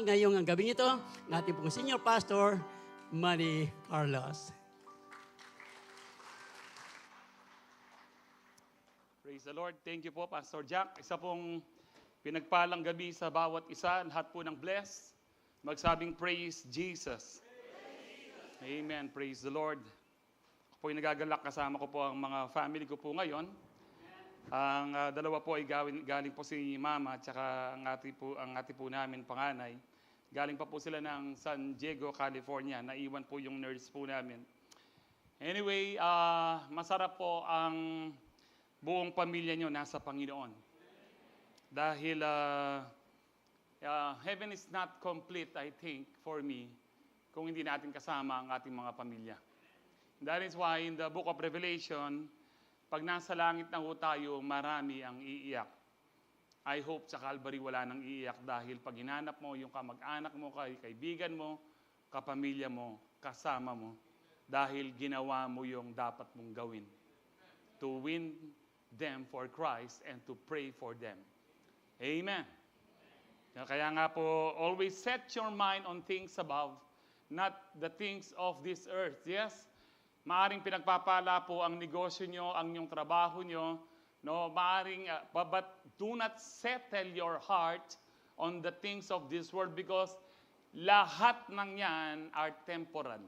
ngayong gabi ito, natin pong Senior Pastor, Manny Carlos. Praise the Lord. Thank you po, Pastor Jack. Isa pong pinagpalang gabi sa bawat isa, lahat po ng bless. Magsabing praise Jesus. Amen. Praise the Lord. Ako po yung nagagalak, kasama ko po ang mga family ko po ngayon. Ang dalawa po ay galing po si Mama at saka ang ate po namin panganay. Galing pa po sila ng San Diego, California. Naiwan po yung nurse po namin. Anyway, masarap po ang buong pamilya nyo nasa Panginoon. Dahil heaven is not complete, I think, for me, kung hindi natin kasama ang ating mga pamilya. That is why in the book of Revelation, pag nasa langit na ho tayo, marami ang iiyak. I hope sa Calvary wala nang iiyak dahil pag hinanap mo yung kamag-anak mo, kaibigan mo, kapamilya mo, kasama mo, dahil ginawa mo yung dapat mong gawin. To win them for Christ and to pray for them. Amen. Kaya nga po, always set your mind on things above, not the things of this earth. Yes? Maaring pinagpapala po ang negosyo nyo, ang inyong trabaho nyo, no? Maaring, but do not settle your heart on the things of this world because lahat ng yan are temporal.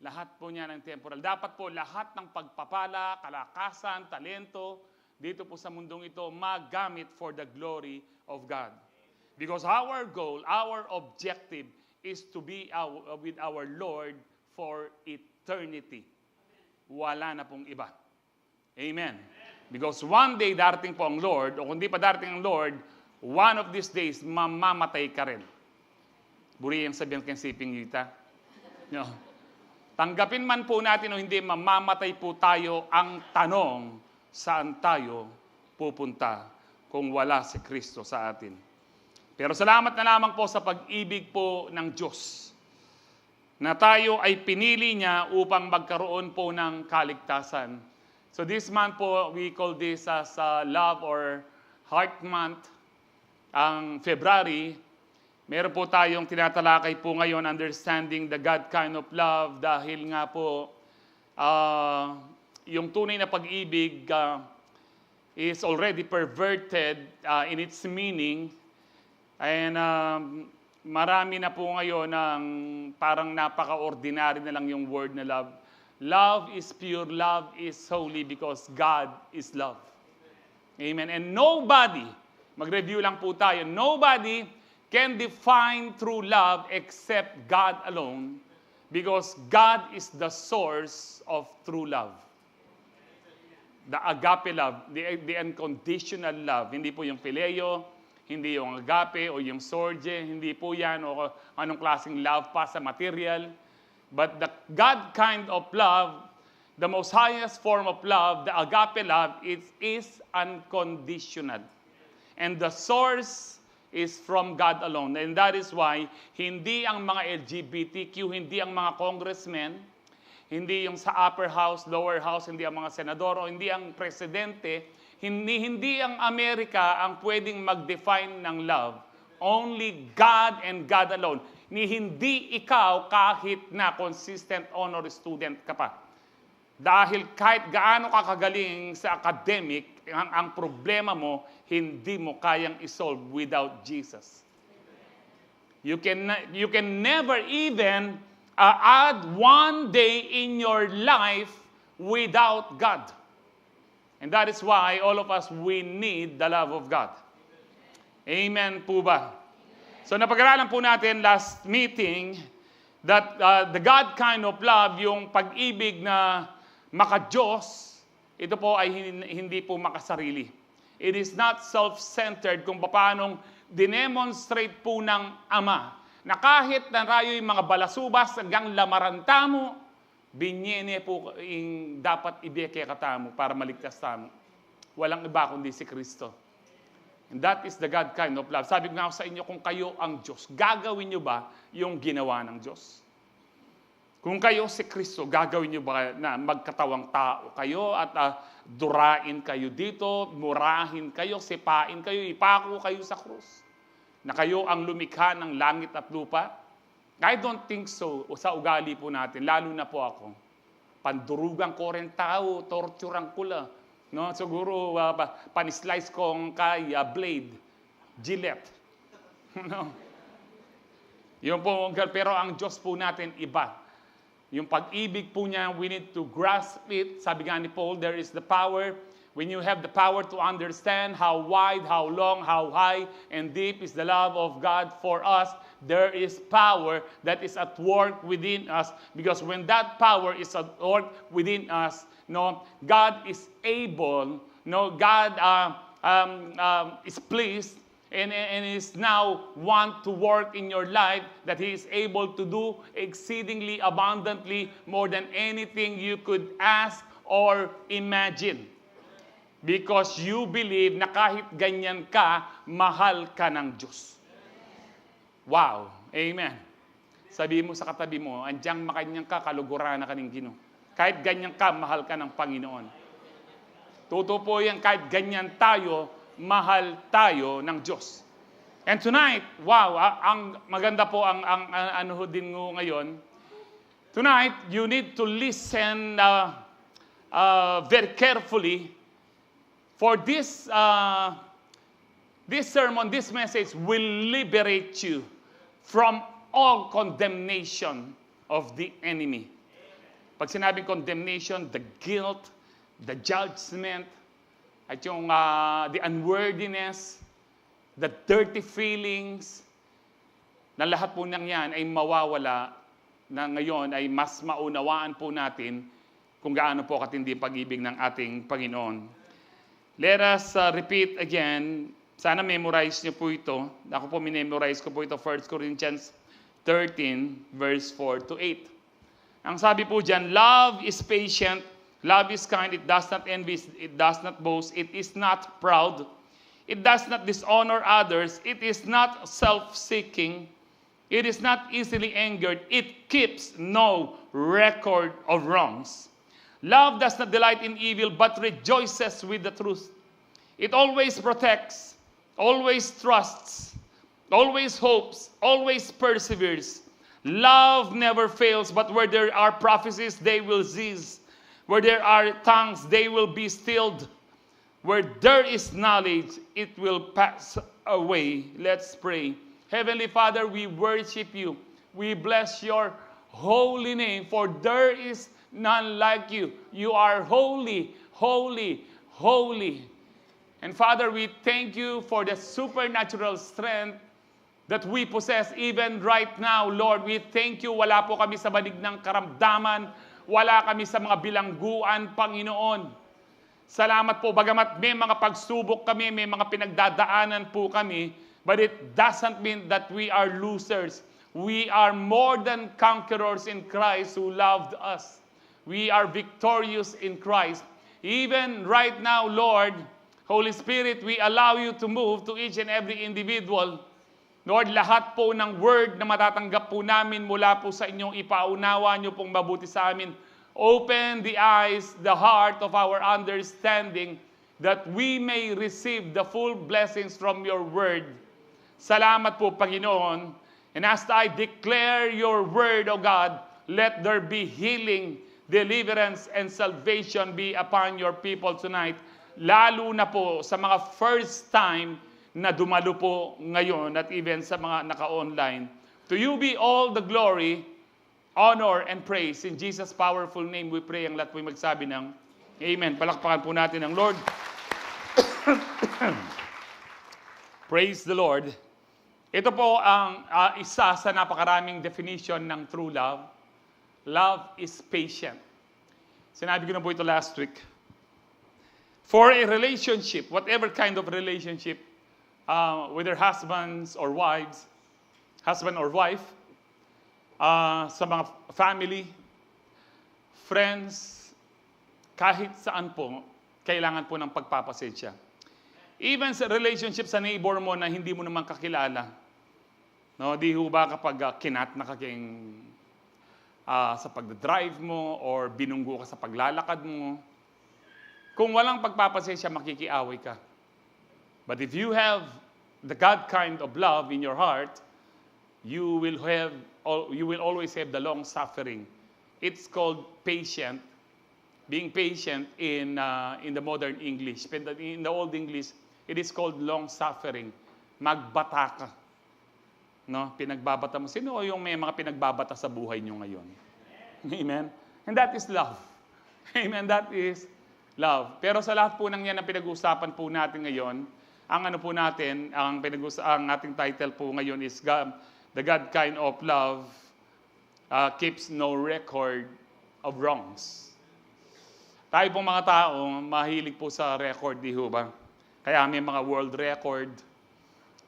Lahat po niyan ang temporal. Dapat po lahat ng pagpapala, kalakasan, talento, dito po sa mundong ito, magamit for the glory of God. Because our goal, our objective is to be with our Lord for eternity. Wala na pong iba. Amen. Because one day darating po ang Lord, o kung di pa darating ang Lord, one of these days, mamamatay ka rin. Buri yung sabihan kang siping yita. No. Tanggapin man po natin o hindi, mamamatay po tayo. Ang tanong, saan tayo pupunta kung wala si Kristo sa atin? Pero salamat na lamang po sa pag-ibig po ng Diyos na tayo ay pinili niya upang magkaroon po ng kaligtasan. So this month po, we call this as Love or Heart Month. Ang February, meron po tayong tinatalakay po ngayon, Understanding the God Kind of Love, dahil nga po, yung tunay na pag-ibig is already perverted in its meaning. And marami na po ngayon ng parang napaka-ordinary na lang yung word na love. Love is pure, love is holy because God is love. Amen. And nobody, mag-review lang po tayo, nobody can define true love except God alone because God is the source of true love. The agape love, the unconditional love. Hindi po yung phileo, hindi yung agape o yung storge, hindi po yan o anong klaseng love pa sa material. But the God kind of love, the most highest form of love, the agape love, it is unconditional. And the source is from God alone. And that is why hindi ang mga LGBTQ, hindi ang mga congressmen, hindi yung sa upper house, lower house, hindi ang mga senador, o hindi ang presidente, hindi ang Amerika ang pwedeng mag-define ng love. Only God and God alone. Hindi ikaw kahit na consistent honor student ka pa. Dahil kahit gaano ka kagaling sa academic, ang problema mo, hindi mo kayang isolve without Jesus. You can never even add one day in your life without God. And that is why all of us, we need the love of God. Amen po ba? So napag-aralan po natin last meeting that the God kind of love, yung pag-ibig na maka-Diyos, ito po ay hindi po makasarili. It is not self-centered kung paanong dinemonstrate po ng Ama na kahit na tayo yung mga balasubas hanggang lamaranta mo, binyene po yung dapat ibeke katamo para maligtas tamo. Walang iba kundi si Kristo. And that is the God kind of love. Sabi ko nga sa inyo, kung kayo ang Diyos, gagawin nyo ba yung ginawa ng Diyos? Kung kayo si Kristo, gagawin nyo ba na magkatawang tao kayo at durain kayo dito, murahin kayo, sipain kayo, ipako kayo sa krus? na kayo ang lumikha ng langit at lupa? I don't think so sa ugali po natin, lalo na po ako. Pandurugan ko rin tao, torturan ko lang. No? Siguro panislice kong kay blade, Gillette. No? Yun po, pero ang Diyos po natin iba. Yung pag-ibig po niya, we need to grasp it. Sabi nga ni Paul, there is the power. When you have the power to understand how wide, how long, how high, and deep is the love of God for us, there is power that is at work within us. Because when that power is at work within us, no, God is able, no, God is pleased and is now want to work in your life, that He is able to do exceedingly abundantly more than anything you could ask or imagine. Because you believe na kahit ganyan ka, mahal ka ng Diyos. Wow. Amen. Sabi mo sa katabi mo, andyang makanyang ka, kaluguran na kaning Ginoo. Kahit ganyan ka, mahal ka ng Panginoon. Totoo po yan, kahit ganyan tayo, mahal tayo ng Diyos. And tonight, wow, ang maganda po ang ano din mo ngayon. Tonight, you need to listen very carefully. For this sermon, this message will liberate you from all condemnation of the enemy. Pag sinabing condemnation, the guilt, the judgment, at yung the unworthiness, the dirty feelings, na lahat po ng yan ay mawawala, na ngayon ay mas maunawaan po natin kung gaano po katindi pag-ibig ng ating Panginoon. Let us repeat again. Sana memorize niyo po ito. Ako po minemorize ko po ito. 1 Corinthians 13, verse 4 to 8. Ang sabi po dyan, love is patient, love is kind, it does not envy, it does not boast, it is not proud, it does not dishonor others, it is not self-seeking, it is not easily angered, it keeps no record of wrongs. Love does not delight in evil, but rejoices with the truth. It always protects, always trusts, always hopes, always perseveres. Love never fails, but where there are prophecies, they will cease. Where there are tongues, they will be stilled. Where there is knowledge, it will pass away. Let's pray. Heavenly Father, we worship you. We bless your holy name, for there is none like you. You are holy, holy, holy. And Father, we thank you for the supernatural strength that we possess even right now, Lord. We thank you. Wala po kami sa banig ng karamdaman. Wala kami sa mga bilangguan, Panginoon. Salamat po. Bagamat may mga pagsubok kami, may mga pinagdadaanan po kami, but it doesn't mean that we are losers. We are more than conquerors in Christ who loved us. We are victorious in Christ. Even right now, Lord, Holy Spirit, we allow you to move to each and every individual. Lord, lahat po ng word na matatanggap po namin mula po sa inyong ipaunawa nyo pong mabuti sa amin. Open the eyes, the heart of our understanding, that we may receive the full blessings from your word. Salamat po, Panginoon. And as I declare your word, O God, let there be healing, deliverance, and salvation be upon your people tonight. Lalo na po sa mga first time na dumalo po ngayon at even sa mga naka-online. To you be all the glory, honor, and praise. In Jesus' powerful name we pray. Ang lahat po magsabi ng Amen. Palakpakan po natin ang Lord. Praise the Lord. Ito po ang isa sa napakaraming definition ng true love. Love is patient. Sinabi ko na po ito last week. For a relationship, whatever kind of relationship, whether husband or wife, sa mga family, friends, kahit saan po, kailangan po ng pagpapasensya. Even sa relationship sa neighbor mo na hindi mo naman kakilala. No, di ho ba kapag kinat na kaking sa pagdadrive mo or binunggo ka sa paglalakad mo, kung walang pagpapasensya, makikiaway ka. But if you have the God kind of love in your heart, you will always have the long suffering. It's called patient. Being patient in the modern English. But in the old English, it is called long suffering. Magbata ka. No? Pinagbabata mo. Sino yung may mga pinagbabata sa buhay nyo ngayon? Amen? And that is love. Amen? That is love. Pero sa lahat po ng yan na pinag-uusapan po natin ngayon, ang ano po natin, ang ating title po ngayon is The God Kind of Love Keeps No Record of Wrongs. Tayo pong mga tao, mahilig po sa record, di ho ba? Kaya may mga world record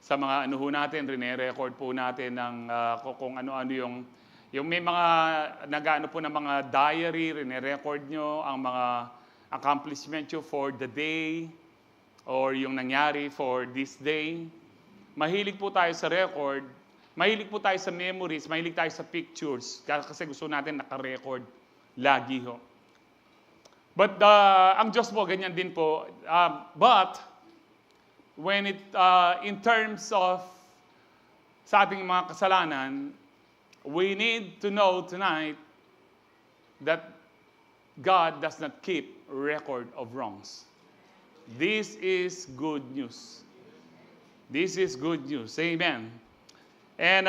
sa mga ano ho natin, rine-record po natin ng kung ano-ano yung may mga nag-ano po ng mga diary, rine-record nyo ang mga accomplishment nyo for the day or yung nangyari for this day. Mahilig po tayo sa record, mahilig po tayo sa memories, mahilig tayo sa pictures kasi gusto natin naka-record lagi ho. But ang Diyos po, ganyan din po. But when in terms of sa ating mga kasalanan, we need to know tonight that God does not keep record of wrongs. This is good news. This is good news. Amen. And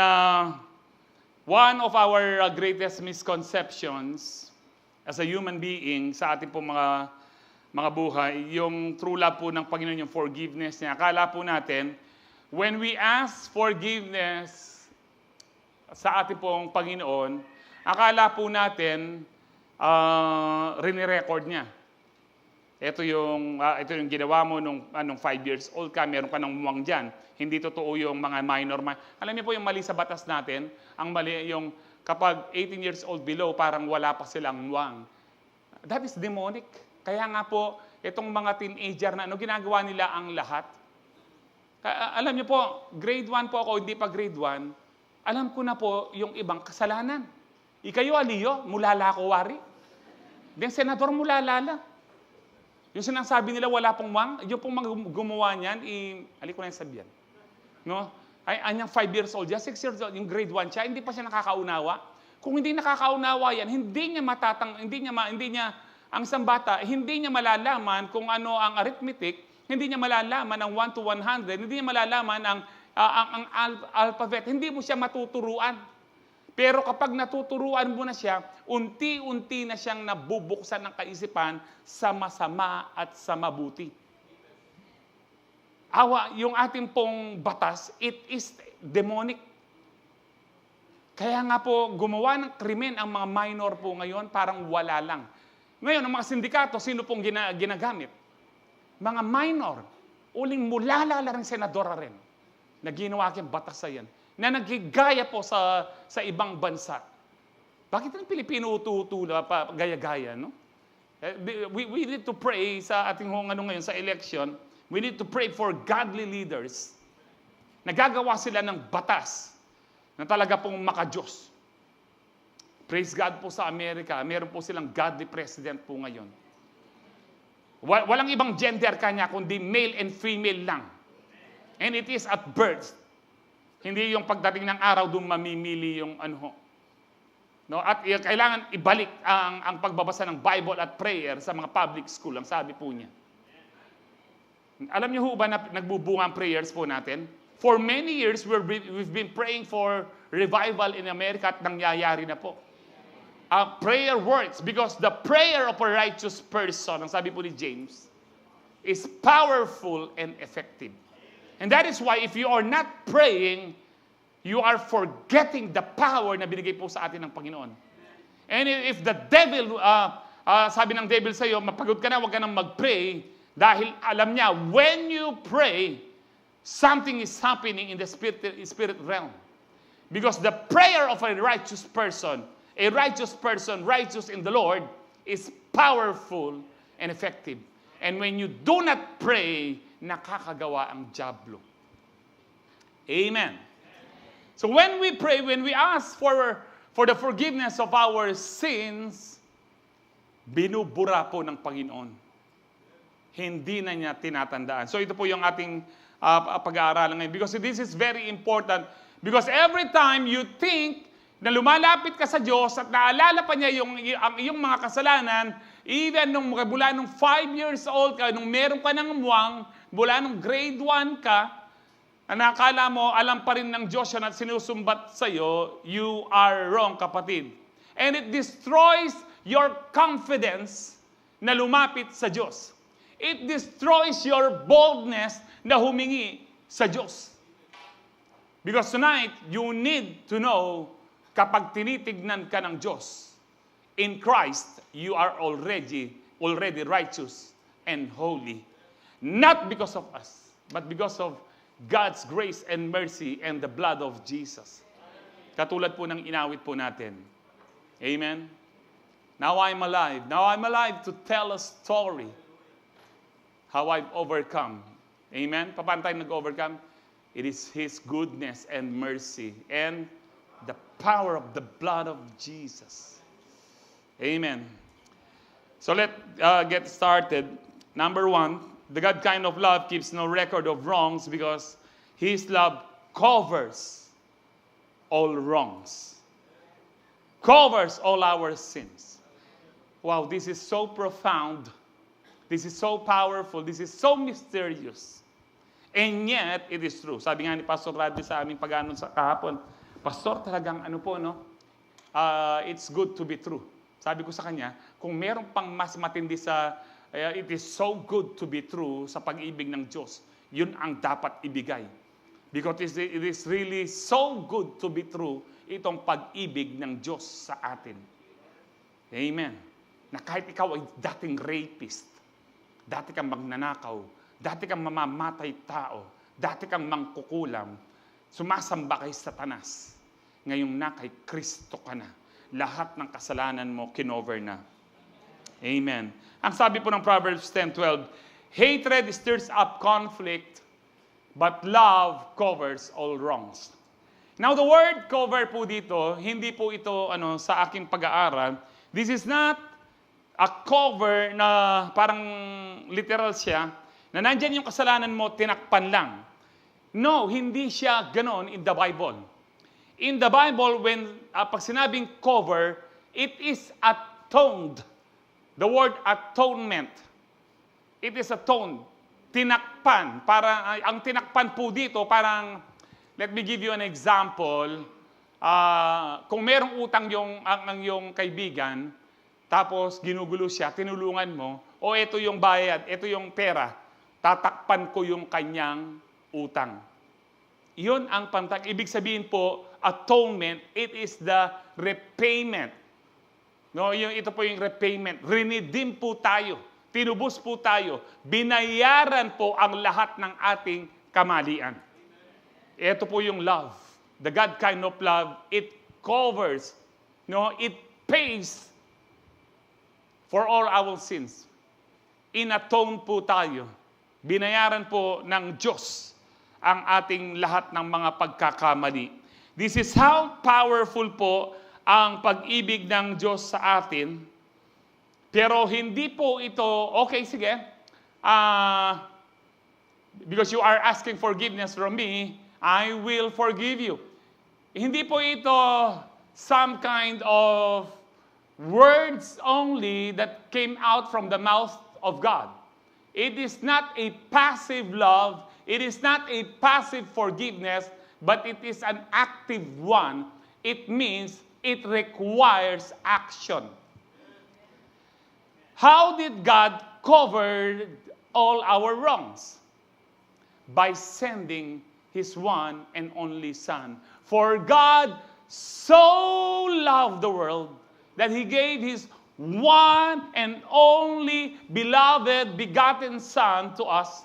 one of our greatest misconceptions as a human being sa ating po mga buhay, yung true love po ng Panginoon, yung forgiveness niya. Akala po natin, when we ask forgiveness sa ating pong Panginoon, akala po natin, rinirecord niya. Ito yung ginawa mo nung 5 years old ka, meron ka ng muwang dyan. Hindi totoo yung mga minor. Alam niyo po yung mali sa batas natin, ang mali yung kapag 18 years old below, parang wala pa silang muwang. That is demonic. Kaya nga po, itong mga teenager na ginagawa nila ang lahat. Alam niyo po, grade 1 po ako, hindi pa grade 1, alam ko na po yung ibang kasalanan. Ikayo, Aliyo, mulala ko wari. Then, senador, mulala lang. Yung sinasabi nila wala pong muwang, yung pong mga gumawa niyan, ko na yung sabihan. No? Anyang 5 years old, 6 years old, yung grade 1 siya, hindi pa siya nakakaunawa. Kung hindi nakakaunawa yan, hindi niya, ang isang bata, hindi niya malalaman kung ano ang arithmetic, hindi niya malalaman ang 1 to 100, hindi niya malalaman ang alphabet, hindi mo siya matuturuan. Pero kapag natuturuan mo na siya, unti-unti na siyang nabubuksan ng kaisipan sa masama at sa mabuti. Yung ating pong batas, it is demonic. Kaya nga po, gumawa ng krimen ang mga minor po ngayon, parang wala lang. Ngayon, ang mga sindikato, sino pong ginagamit? Mga minor, uling mulala rin senadora rin, na ginawa kayong batas sa yan, na nagigaya po sa ibang bansa. Bakit ang Pilipino tutula pa gaya-gaya, no? We need to pray sa ating ngayon sa election. We need to pray for godly leaders. Nagagawa sila ng batas na talaga pong makadiyos. Praise God po sa Amerika. Meron po silang godly president po ngayon. Walang ibang gender kanya, kundi male and female lang. And it is at birth. Hindi yung pagdating ng araw doon mamimili yung ano. No? At kailangan ibalik ang pagbabasa ng Bible at prayer sa mga public school, ang sabi po niya. Alam niyo ho ba na nagbubunga ang prayers po natin? For many years, we've been praying for revival in America at nangyayari na po. Prayer works because the prayer of a righteous person, ang sabi po ni James, is powerful and effective. And that is why if you are not praying, you are forgetting the power na binigay po sa atin ng Panginoon. And if the devil, sabi ng devil sa iyo, mapagod ka na, huwag ka nang mag-pray, dahil alam niya, when you pray, something is happening in the spirit realm. Because the prayer of a righteous person, righteous in the Lord, is powerful and effective. And when you do not pray, nakakagawa ang dyablo. Amen. So when we pray, when we ask for the forgiveness of our sins, binubura po ng Panginoon. Hindi na niya tinatandaan. So ito po yung ating pag-aaralan ngayon. Because this is very important. Because every time you think na lumalapit ka sa Diyos at naalala pa niya ang iyong mga kasalanan, even mula nung 5 years old ka, nung meron ka ng muwang, mula nung grade 1 ka, nakala mo, alam pa rin ng Diyos yan at sinusumbat sa'yo, you are wrong, kapatid. And it destroys your confidence na lumapit sa Diyos. It destroys your boldness na humingi sa Diyos. Because tonight, you need to know, kapag tinitignan ka ng Diyos, in Christ, you are already righteous and holy. Not because of us, but because of God's grace and mercy and the blood of Jesus. Katulad po ng inawit po natin. Amen? Now I'm alive. Now I'm alive to tell a story how I've overcome. Amen? Paano tayo nag-overcome? It is His goodness and mercy and the power of the blood of Jesus. Amen. So let's get started. Number 1, the God kind of love keeps no record of wrongs because His love covers all wrongs. Covers all our sins. Wow, this is so profound. This is so powerful. This is so mysterious. And yet, it is true. Sabi nga ni Pastor Radley sa aming pag-anon sa kahapon, Pastor, talagang it's good to be true. Sabi ko sa kanya, kung meron pang mas matindi sa it is so good to be true sa pag-ibig ng Diyos, yun ang dapat ibigay. Because it is really so good to be true, itong pag-ibig ng Diyos sa atin. Amen. Na kahit ikaw ay dating rapist, dati kang magnanakaw, dati kang mamamatay tao, dati kang mangkukulam, sumasamba kay Satanas, ngayong na kay Kristo ka na. Lahat ng kasalanan mo, kinover na. Amen. Ang sabi po ng Proverbs 10:12, hatred stirs up conflict, but love covers all wrongs. Now, the word cover po dito, hindi po ito sa aking pag-aaral. This is not a cover na parang literal siya, na nandyan yung kasalanan mo, tinakpan lang. No, hindi siya ganon in the Bible. In the Bible, pag sinabing cover, it is atoned. The word atonement. It is atoned. Tinakpan. Ang tinakpan po dito, parang, let me give you an example. Kung merong utang ang iyong kaibigan, tapos ginugulo siya, tinulungan mo, o ito yung bayad, ito yung pera, tatakpan ko yung kanyang utang. Iyon ang pantag. Ibig sabihin po, atonement, it is the repayment. No, ito po yung repayment. Renedim po tayo. Tinubos po tayo. Binayaran po ang lahat ng ating kamalian. Ito po yung love. The God kind of love, it covers, it pays for all our sins. Inatone po tayo. Binayaran po ng Diyos ang ating lahat ng mga pagkakamali. This is how powerful po ang pag-ibig ng Diyos sa atin. Pero hindi po ito, okay, sige, because you are asking forgiveness from me, I will forgive you. Hindi po ito some kind of words only that came out from the mouth of God. It is not a passive love. It is not a passive forgiveness, but it is an active one. It means it requires action. How did God cover all our wrongs? By sending His one and only Son. For God so loved the world that He gave His one and only beloved begotten Son to us,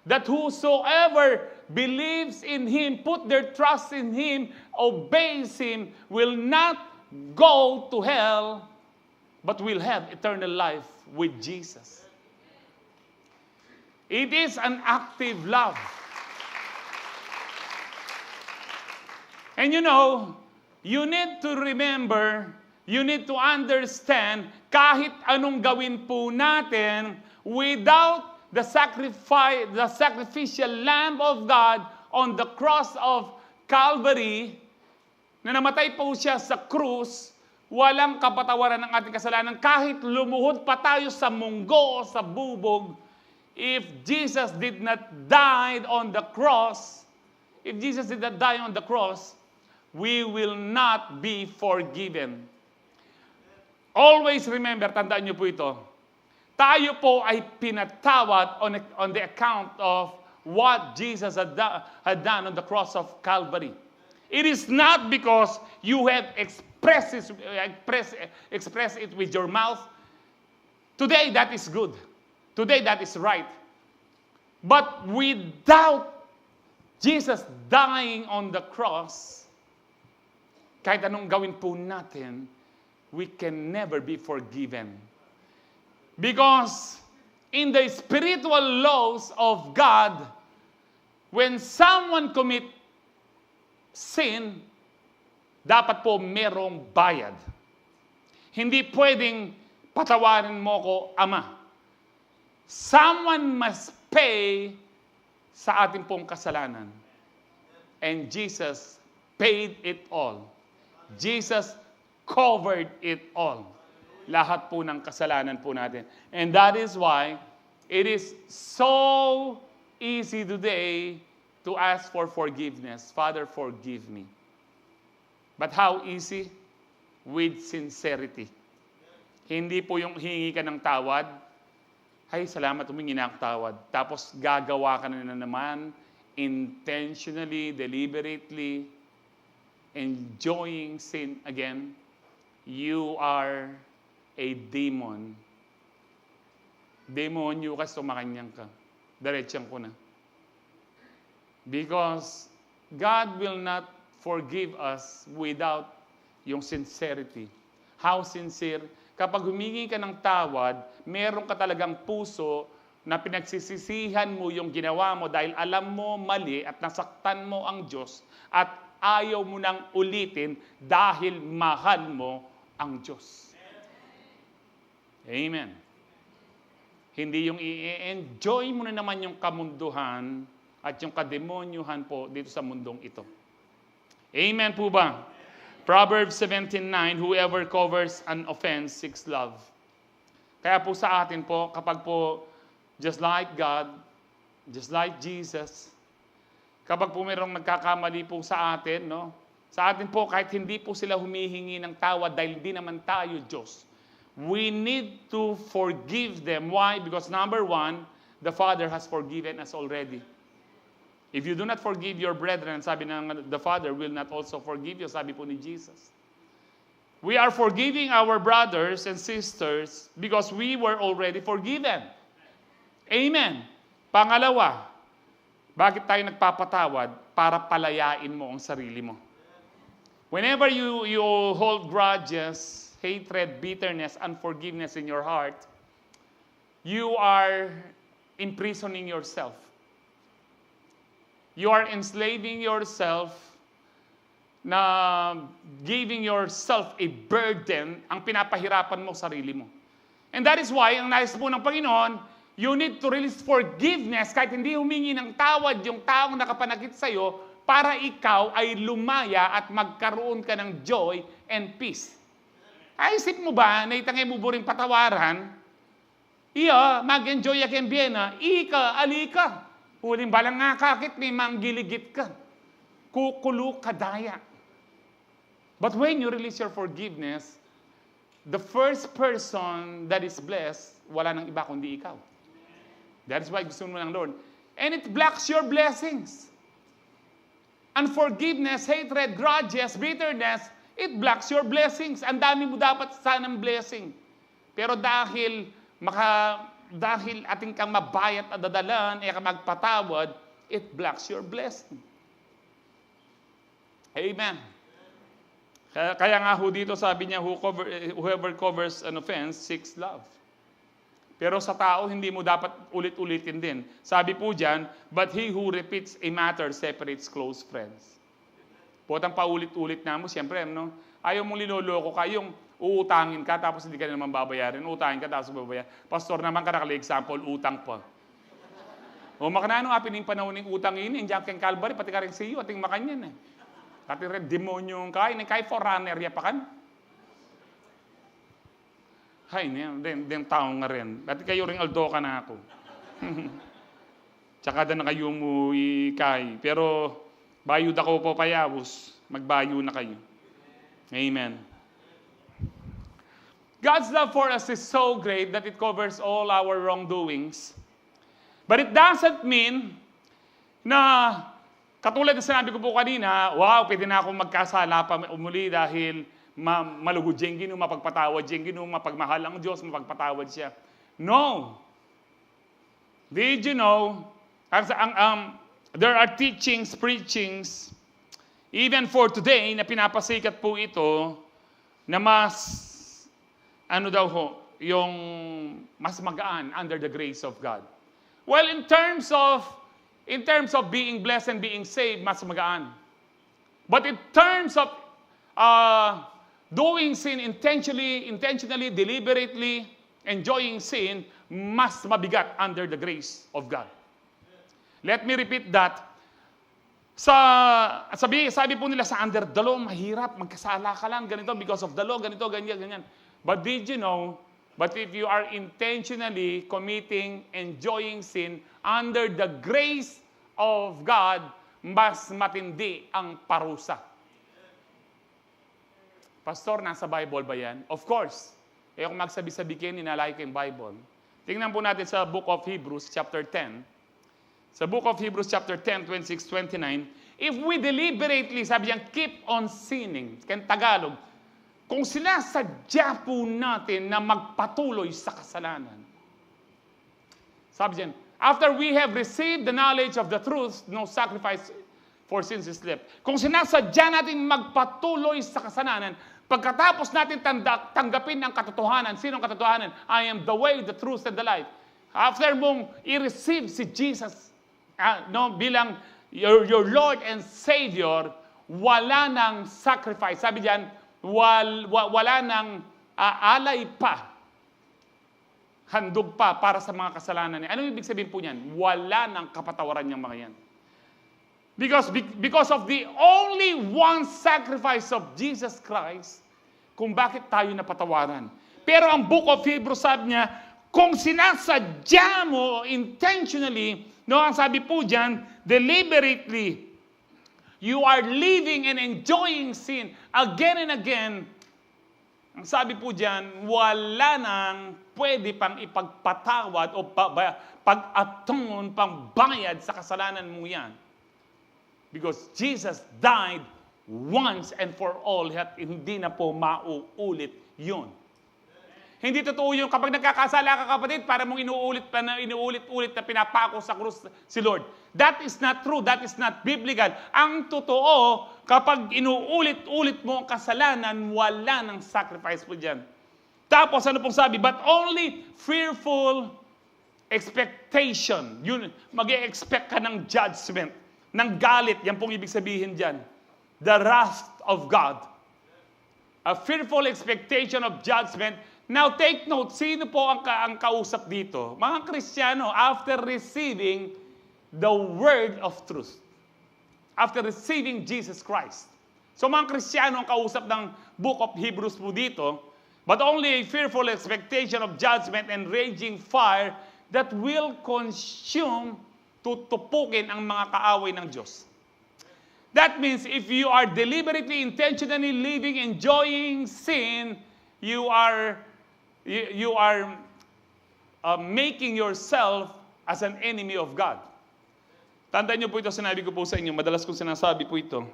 that whosoever believes in Him, put their trust in Him, obeys Him, will not go to hell, but will have eternal life with Jesus. It is an active love. And you need to remember, you need to understand, kahit anong gawin po natin, without the sacrificial Lamb of God on the cross of Calvary, na namatay po siya sa krus, walang kapatawaran ng ating kasalanan. Kahit lumuhod pa tayo sa munggo o sa bubog, if Jesus did not die on the cross, we will not be forgiven. Always remember, tandaan niyo po ito, tayo po ay pinatawad on the account of what Jesus had done on the cross of Calvary. It is not because you have expressed it with your mouth. Today, that is good. Today, that is right. But without Jesus dying on the cross, kahit anong gawin po natin, we can never be forgiven. Because in the spiritual laws of God, when someone commit sin, dapat po merong bayad. Hindi pwedeng patawarin mo ko, Ama. Someone must pay sa ating pong kasalanan. And Jesus paid it all. Jesus covered it all. Lahat po ng kasalanan po natin. And that is why it is so easy today to ask for forgiveness. Father, forgive me. But how easy? With sincerity. Hindi po yung hingi ka ng tawad. Ay, salamat, humingi na ako tawad. Tapos gagawa ka na naman, intentionally, deliberately, enjoying sin again. You are a demon. Demonyo ka, sumakanyang ka. Diretsyan ko na. Because God will not forgive us without yung sincerity. How sincere? Kapag humingi ka ng tawad, meron ka talagang puso na pinagsisisihan mo yung ginawa mo dahil alam mo mali at nasaktan mo ang Diyos at ayaw mo nang ulitin dahil mahal mo ang Diyos. Amen. Hindi yung i-enjoy mo na naman yung kamunduhan at yung kademonyuhan po dito sa mundong ito. Amen po ba? Proverbs 17:9, whoever covers an offense seeks love. Kaya po sa atin po, kapag po, just like God, just like Jesus, kapag po mayroong nagkakamali po sa atin, no? Sa atin po, kahit hindi po sila humihingi ng tawad dahil hindi naman tayo Diyos, we need to forgive them. Why? Because number one, the Father has forgiven us already. If you do not forgive your brethren, sabi ng the Father will not also forgive you, sabi po ni Jesus. We are forgiving our brothers and sisters because we were already forgiven. Amen. Pangalawa, bakit tayo nagpapatawad? Para palayain mo ang sarili mo. Whenever you hold grudges, hatred, bitterness, unforgiveness in your heart, you are imprisoning yourself. You are enslaving yourself na giving yourself a burden ang pinapahirapan mo sarili mo. And that is why, ang nais po ng Panginoon, you need to release forgiveness kahit hindi humingi ng tawad yung taong nakapanakit sa'yo para ikaw ay lumaya at magkaroon ka ng joy and peace. Ay, isip mo ba na itangay mo buring patawaran? Iya, mag-enjoy akin biyena, ika, alika. Huling balang nga kakit, may manggiligit ka. Kukulo ka daya. But when you release your forgiveness, the first person that is blessed, wala nang iba kundi ikaw. That is why gusto mo ng Lord. And it blocks your blessings. Unforgiveness, hatred, grudges, bitterness, it blocks your blessings. Ang dami mo dapat sanang blessing. Pero dahil ating kang mabayat at dadalan, kang magpatawad, it blocks your blessing. Amen. Kaya nga ho dito sabi niya, whoever covers an offense seeks love. Pero sa tao, hindi mo dapat ulit-ulitin din. Sabi po dyan, but he who repeats a matter separates close friends. Potang paulit-ulit na mo, siyempre, no? Ayaw mong linoloko ka, yung uutangin ka tapos hindi ka naman babayarin. Utangin ka tapos babayarin. Pastor naman ka nakala example, utang pa. O makanano nga pining panahon ng utang ini, diyan kang Calvary, pati ka rin sa iyo, ating makanyan eh. Pati rin demonyong kain, kay forerunner ya pa kan. Hay, den tao nga rin. Pati kayo rin aldo ka na ako. Tsaka na kayo mo ikay. Pero, bayod ako po payawos, magbayo na kayo. Amen. God's love for us is so great that it covers all our wrongdoings. But it doesn't mean na, katulad na sinabi ko po kanina, wow, pwede na akong magkasala pa umuli dahil malugod diyang gino, mapagpatawad diyang gino, mapagmahal ang Diyos, mapagpatawad siya. No. Did you know, there are teachings, preachings, even for today, na pinapasikat po ito, na mas, yung mas magaan under the grace of God. Well, in terms of being blessed and being saved, mas magaan. But in terms of doing sin intentionally, deliberately, enjoying sin, mas mabigat under the grace of God. Let me repeat that. Sabi po nila sa under the law, mahirap, magkasala ka lang, ganito, because of the law, ganito, ganyan. But did you know, but if you are intentionally committing, enjoying sin under the grace of God, mas matindi ang parusa. Pastor, nasa Bible ba yan? Of course. Kung magsabi-sabi kayo, ninalay ko yung Bible. Tingnan po natin sa Book of Hebrews, chapter 10. Sa Book of Hebrews, chapter 10, 26, 29, if we deliberately, sabi yan, keep on sinning, kaya Tagalog, kung sinasadya po natin na magpatuloy sa kasalanan. Sabi diyan, after we have received the knowledge of the truth, no sacrifice for sins is left. Kung sinasadya natin magpatuloy sa kasalanan, pagkatapos natin tanggapin ang katotohanan, sinong katotohanan? I am the way, the truth, and the life. After mong i-receive si Jesus bilang your Lord and Savior, wala nang sacrifice. Sabi diyan, wala nang alay pa, handog pa para sa mga kasalanan niya. Ano ibig sabihin po niyan? Wala nang kapatawaran niyang mga yan. Because of the only one sacrifice of Jesus Christ, kung bakit tayo napatawaran. Pero ang Book of Hebrews sabi niya, kung sinasadya mo intentionally, ang sabi po diyan, deliberately, you are living and enjoying sin again and again. Ang sabi po diyan, wala nang pwede pang ipagpatawad o pag-atone, pang bayad sa kasalanan mo yan. Because Jesus died once and for all, at hindi na po mauulit yun. Hindi totoo yung kapag nagkakasala ka kapatid, para mong inuulit na pinapako sa krus si Lord. That is not true. That is not biblical. Ang totoo, kapag inuulit-ulit mo ang kasalanan, wala ng sacrifice po dyan. Tapos ano pong sabi? But only fearful expectation. Yun, mag-e-expect ka ng judgment, ng galit. Yan pong ibig sabihin dyan. The wrath of God. A fearful expectation of judgment. Now take note, sino po ang kausap dito? Mga Kristiyano, after receiving the word of truth. After receiving Jesus Christ. So mga Kristiyano ang kausap ng Book of Hebrews po dito, but only a fearful expectation of judgment and raging fire that will consume, tutupukin ang mga kaaway ng Diyos. That means if you are deliberately, intentionally living, enjoying sin, you are making yourself as an enemy of God. Tandaan niyo po ito, sinabi ko po sa inyo, madalas kong sinasabi po ito.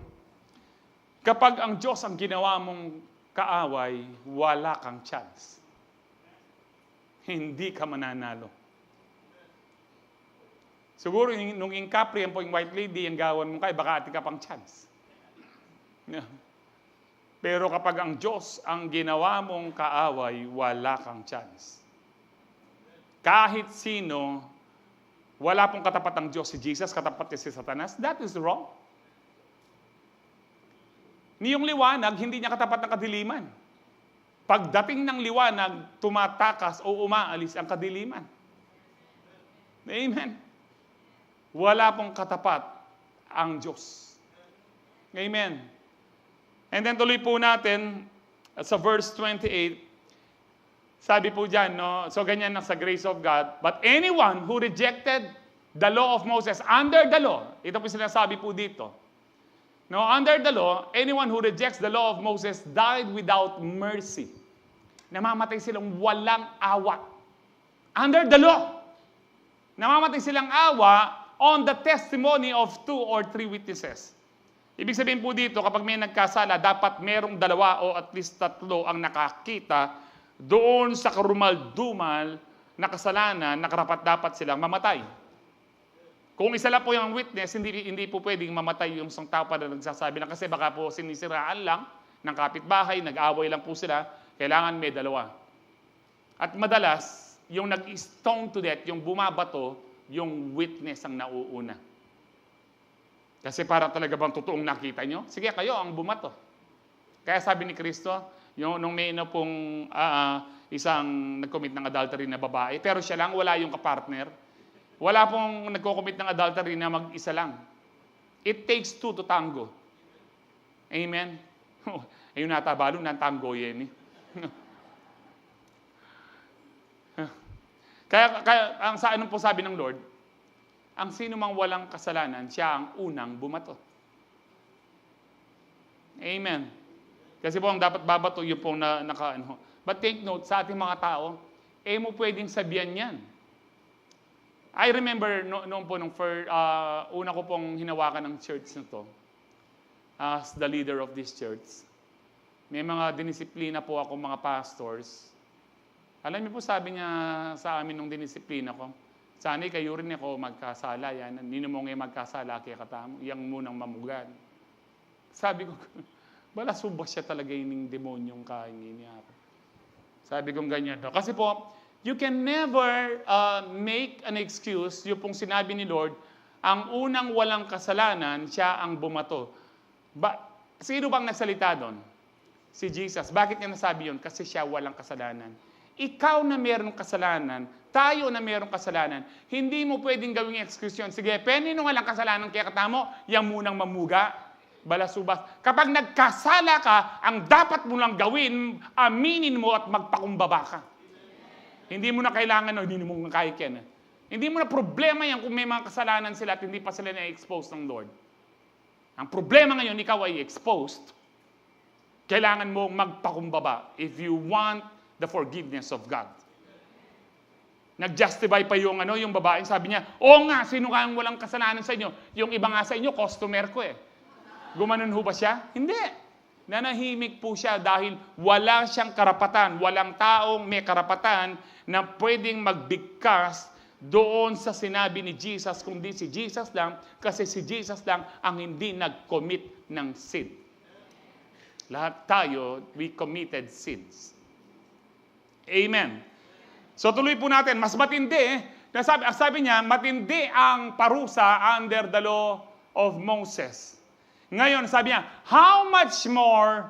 Kapag ang Diyos ang ginawa mong kaaway, wala kang chance. Hindi ka mananalo. Siguro nung Capri, yan po yung white lady, yung gawan mo kayo, baka ati ka pang chance. Yeah. Pero kapag ang Diyos ang ginawa mong kaaway, wala kang chance. Kahit sino, wala pong katapat ng Diyos si Jesus, katapat niya si Satanas, that is wrong. Niyong liwanag, hindi niya katapat ng kadiliman. Pagdating ng liwanag, tumatakas o umaalis ang kadiliman. Amen. wala pong katapat ang Diyos. Amen. And then tuloy po natin sa verse 28, sabi po dyan, no? So ganyan na sa grace of God. But anyone who rejected the law of Moses under the law, ito po sinasabi po dito. No, under the law, anyone who rejects the law of Moses died without mercy. Namamatay silang walang awa. Under the law. Namamatay silang awa on the testimony of 2 or 3 witnesses. Ibig sabihin po dito, kapag may nagkasala, dapat merong 2 o at least 3 ang nakakita doon sa karumal-dumal na kasalanan na karapat-dapat silang mamatay. Kung isa lang po yung witness, hindi po pwedeng mamatay yung isang tao pa na nagsasabi na kasi baka po sinisiraan lang ng kapitbahay, nag-away lang po sila, kailangan may 2. At madalas, yung nag-stone to death, yung bumabato, yung witness ang nauuna. Kasi para talaga bang totoong nakita nyo? Sige, kayo ang bumato. Kaya sabi ni Kristo, nung may pong isang nag-commit ng adultery na babae, pero siya lang, wala yung kapartner. Wala pong nagko-commit ng adultery na mag-isa lang. It takes 2 to tango. Amen? Ayun natabalo, tango yan eh. Kaya ang sa anong po sabi ng Lord, ang sino mang walang kasalanan, siya ang unang bumato. Amen. Kasi po ang dapat babato, yun pong naka-ano. But take note, sa ating mga tao, mo pwedeng sabihan yan. I remember noong po, una ko pong hinawakan ng church na to, as the leader of this church, may mga dinisiplina po ako mga pastors. Alam niyo po, sabi niya sa amin nung dinisiplina ko, sana'y kayo rin ako magkasala yan. Nino mo ngayon magkasala kaya katamo, yang munang mamugan. Sabi ko, bala subak siya talaga yung demonyong kaingin niya. Sabi ko ganyan daw. Kasi po, you can never make an excuse, yung pong sinabi ni Lord, ang unang walang kasalanan, siya ang bumato. Sino bang nagsalita doon? Si Jesus. Bakit niya nasabi yun? Kasi siya walang kasalanan. Ikaw na mayroong kasalanan, tayo na mayroong kasalanan, hindi mo pwedeng gawing excuse yun. Sige, nung walang kasalanan kaya katamo, yan munang mamuga, balasubas. Kapag nagkasala ka, ang dapat mo lang gawin, aminin mo at magpakumbaba ka. Hindi mo na kailangan, hindi mo na kaya yan. Hindi mo na problema yan kung may mga kasalanan sila at hindi pa sila na-expose ng Lord. Ang problema ngayon, ikaw ay exposed. Kailangan mo magpakumbaba if you want the forgiveness of God. Nag-justify pa yung babaeng sabi niya, oo nga, sino ka ang walang kasalanan sa inyo? Yung iba nga sa inyo, customer ko eh. Gumanon ho ba siya? Hindi. Nanahimik po siya dahil wala siyang karapatan, walang taong may karapatan na pwedeng magbigkas doon sa sinabi ni Jesus, kundi si Jesus lang, kasi si Jesus lang ang hindi nag-commit ng sin. Lahat tayo, we committed sins. Amen. So tuloy po natin, mas matindi, sabi niya, matindi ang parusa under the law of Moses. Ngayon, sabi niya, how much more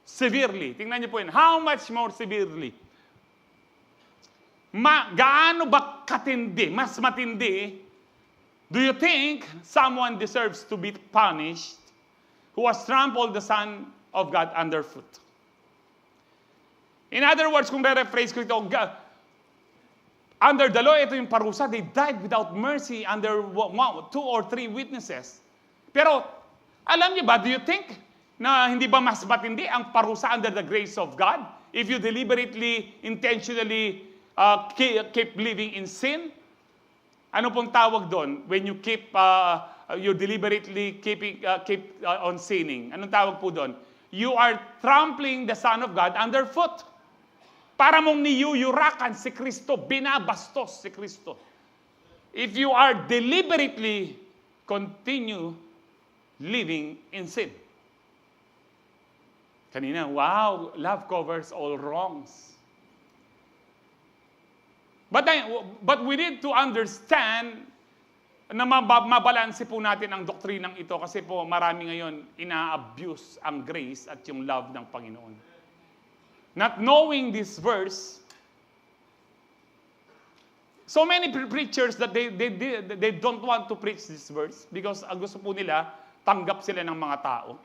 severely? Tingnan niyo po yun, how much more severely? Gaano ba katindi, mas matindi, do you think someone deserves to be punished who has trampled the Son of God underfoot? In other words, kung re-rephrase ko ito, under the law, ito yung parusa, they died without mercy under 2 or 3 witnesses. Pero, alam niyo ba, do you think na hindi ba mas matindi ang parusa under the grace of God? If you deliberately, intentionally keep living in sin? Ano pong tawag doon? When you you deliberately keep on sinning. Anong tawag po doon? You are trampling the Son of God underfoot. Para mong niyuyurakan si Kristo, binabastos si Kristo. If you are deliberately continue living in sin. Kanina, wow, love covers all wrongs. But we need to understand na mabalanse po natin ang doktrinang ito kasi po marami ngayon ina-abuse ang grace at yung love ng Panginoon. Not knowing this verse, So many preachers that they don't want to preach this verse because ang gusto po nila, tanggap sila ng mga tao.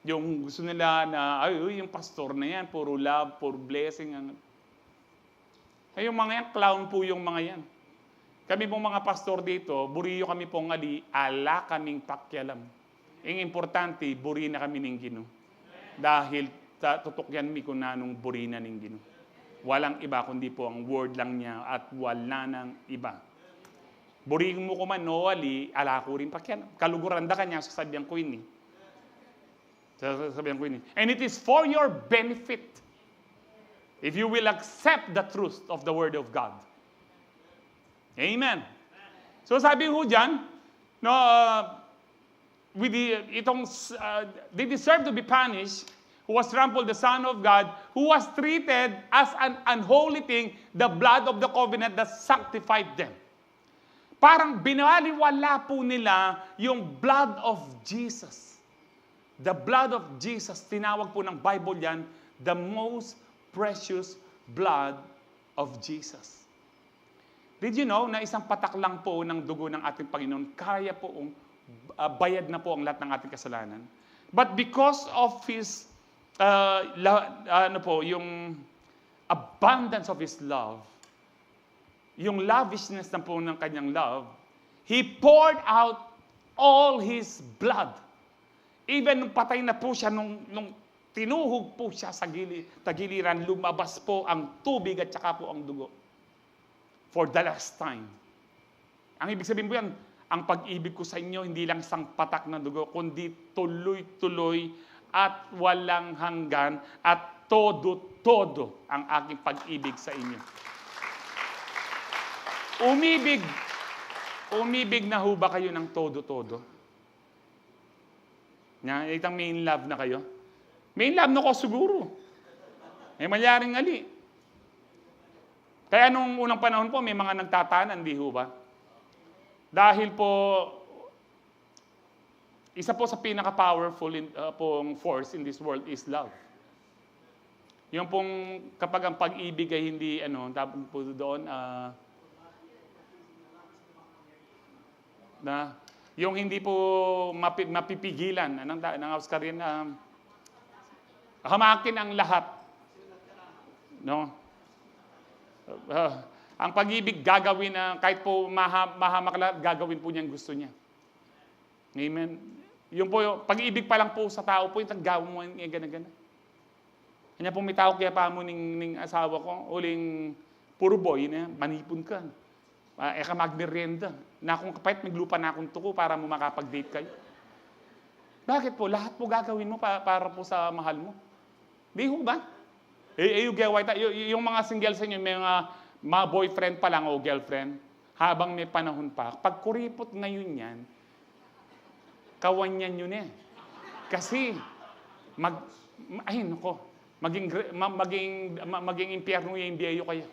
Yung gusto nila na, yung pastor na yan, puro love, puro blessing. Ay, yung mga yan, clown po yung mga yan. Kami pong mga pastor dito, buriyo kami pong ala kaming pakialam. Ang importante, buri na kami ng Ginoo. Dahil tutukyan mi kung nanong buri na ng Ginoo. Walang iba, kundi po ang word lang niya at wala nang iba. Buriin mo ko man, no, ala ko rin pakialam. Kaluguran da kanya, sasabihan ko ini. Sasabihan ko ini. And it is for your benefit if you will accept the truth of the Word of God. Amen. So sabi ko dyan, no, they deserve to be punished, who was trampled the Son of God, who was treated as an unholy thing, the blood of the covenant that sanctified them. Parang binaliwala po nila yung blood of Jesus. The blood of Jesus, tinawag po ng Bible yan, the most precious blood of Jesus. Did you know na isang patak lang po ng dugo ng ating Panginoon, kaya po bayad na po ang lahat ng ating kasalanan. But because of His, yung abundance of His love, yung lavishness na po ng kanyang love, He poured out all His blood. Even nung patay na po siya, nung tinuhog po siya sa tagiliran, lumabas po ang tubig at saka po ang dugo. For the last time. Ang ibig sabihin po yan, ang pag-ibig ko sa inyo, hindi lang isang patak na dugo, kundi tuloy-tuloy at walang hanggan at todo-todo ang aking pag-ibig sa inyo. Umibig na ho ba kayo ng todo-todo? Itang may in love na kayo? May in love na ko siguro. May malyaring ali. Kaya nung unang panahon po, may mga nagtatanan, di ho ba? Dahil po, isa po sa pinaka-powerful pong force in this world is love. Yung pong kapag ang pag-ibig ay hindi, tapos po doon, yung hindi po mapipigilan, ng Oscar rin, hamakin ang lahat. No? Ang pag-ibig gagawin kahit po mahamak lahat, gagawin po niyang gusto niya. Amen. Yung po, pag-ibig pa lang po sa tao po, yung gawin mo yung gana-gana. Kanya po may tao kaya pa mo ning asawa ko, uling puro boy na, manipon ka. Ka magmerienda. Na kung kapait, maglupa na akong tuko para mo makapag-date kayo. Bakit po? Lahat po gagawin mo para po sa mahal mo. Di ho ba? Yung mga single sa inyo, may mga boyfriend pa lang o girlfriend, habang may panahon pa, pag kuripot ngayon yan, kawanyan yun eh. Kasi, maging impyerno yung biyayo kayo.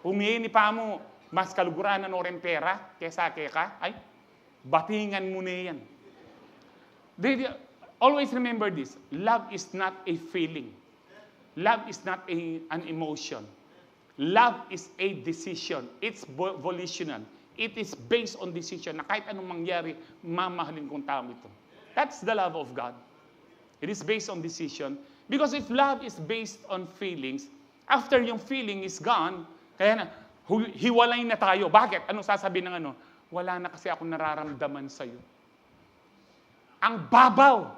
Humihingi pa mo, mas kaluguranan o rin pera, kesa ka, ay, batingan mo na yan. Always remember this, love is not a feeling. Love is not an emotion. Love is a decision. It's volitional. It is based on decision na kahit anong mangyari, mamahalin kong tao ito. That's the love of God. It is based on decision. Because if love is based on feelings, after yung feeling is gone, kaya na, hiwalay na tayo. Bakit? Anong sasabihin ng Wala na kasi ako nararamdaman sa'yo. Ang babaw.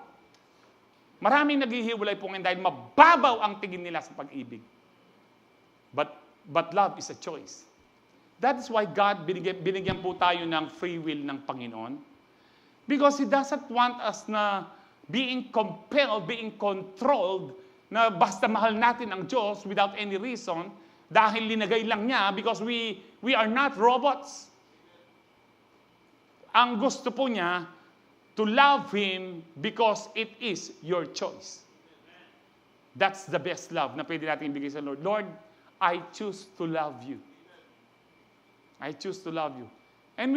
Maraming naghihiwalay po ngayon dahil mababaw ang tingin nila sa pag-ibig. But love is a choice. That is why God binigyan po tayo ng free will ng Panginoon. Because He doesn't want us na being compelled, being controlled, na basta mahal natin ang Diyos without any reason, dahil linagay lang niya because we are not robots. Ang gusto po niya, to love Him because it is your choice. That's the best love na pwede natin ibigay sa Lord. Lord, I choose to love you. I choose to love you. And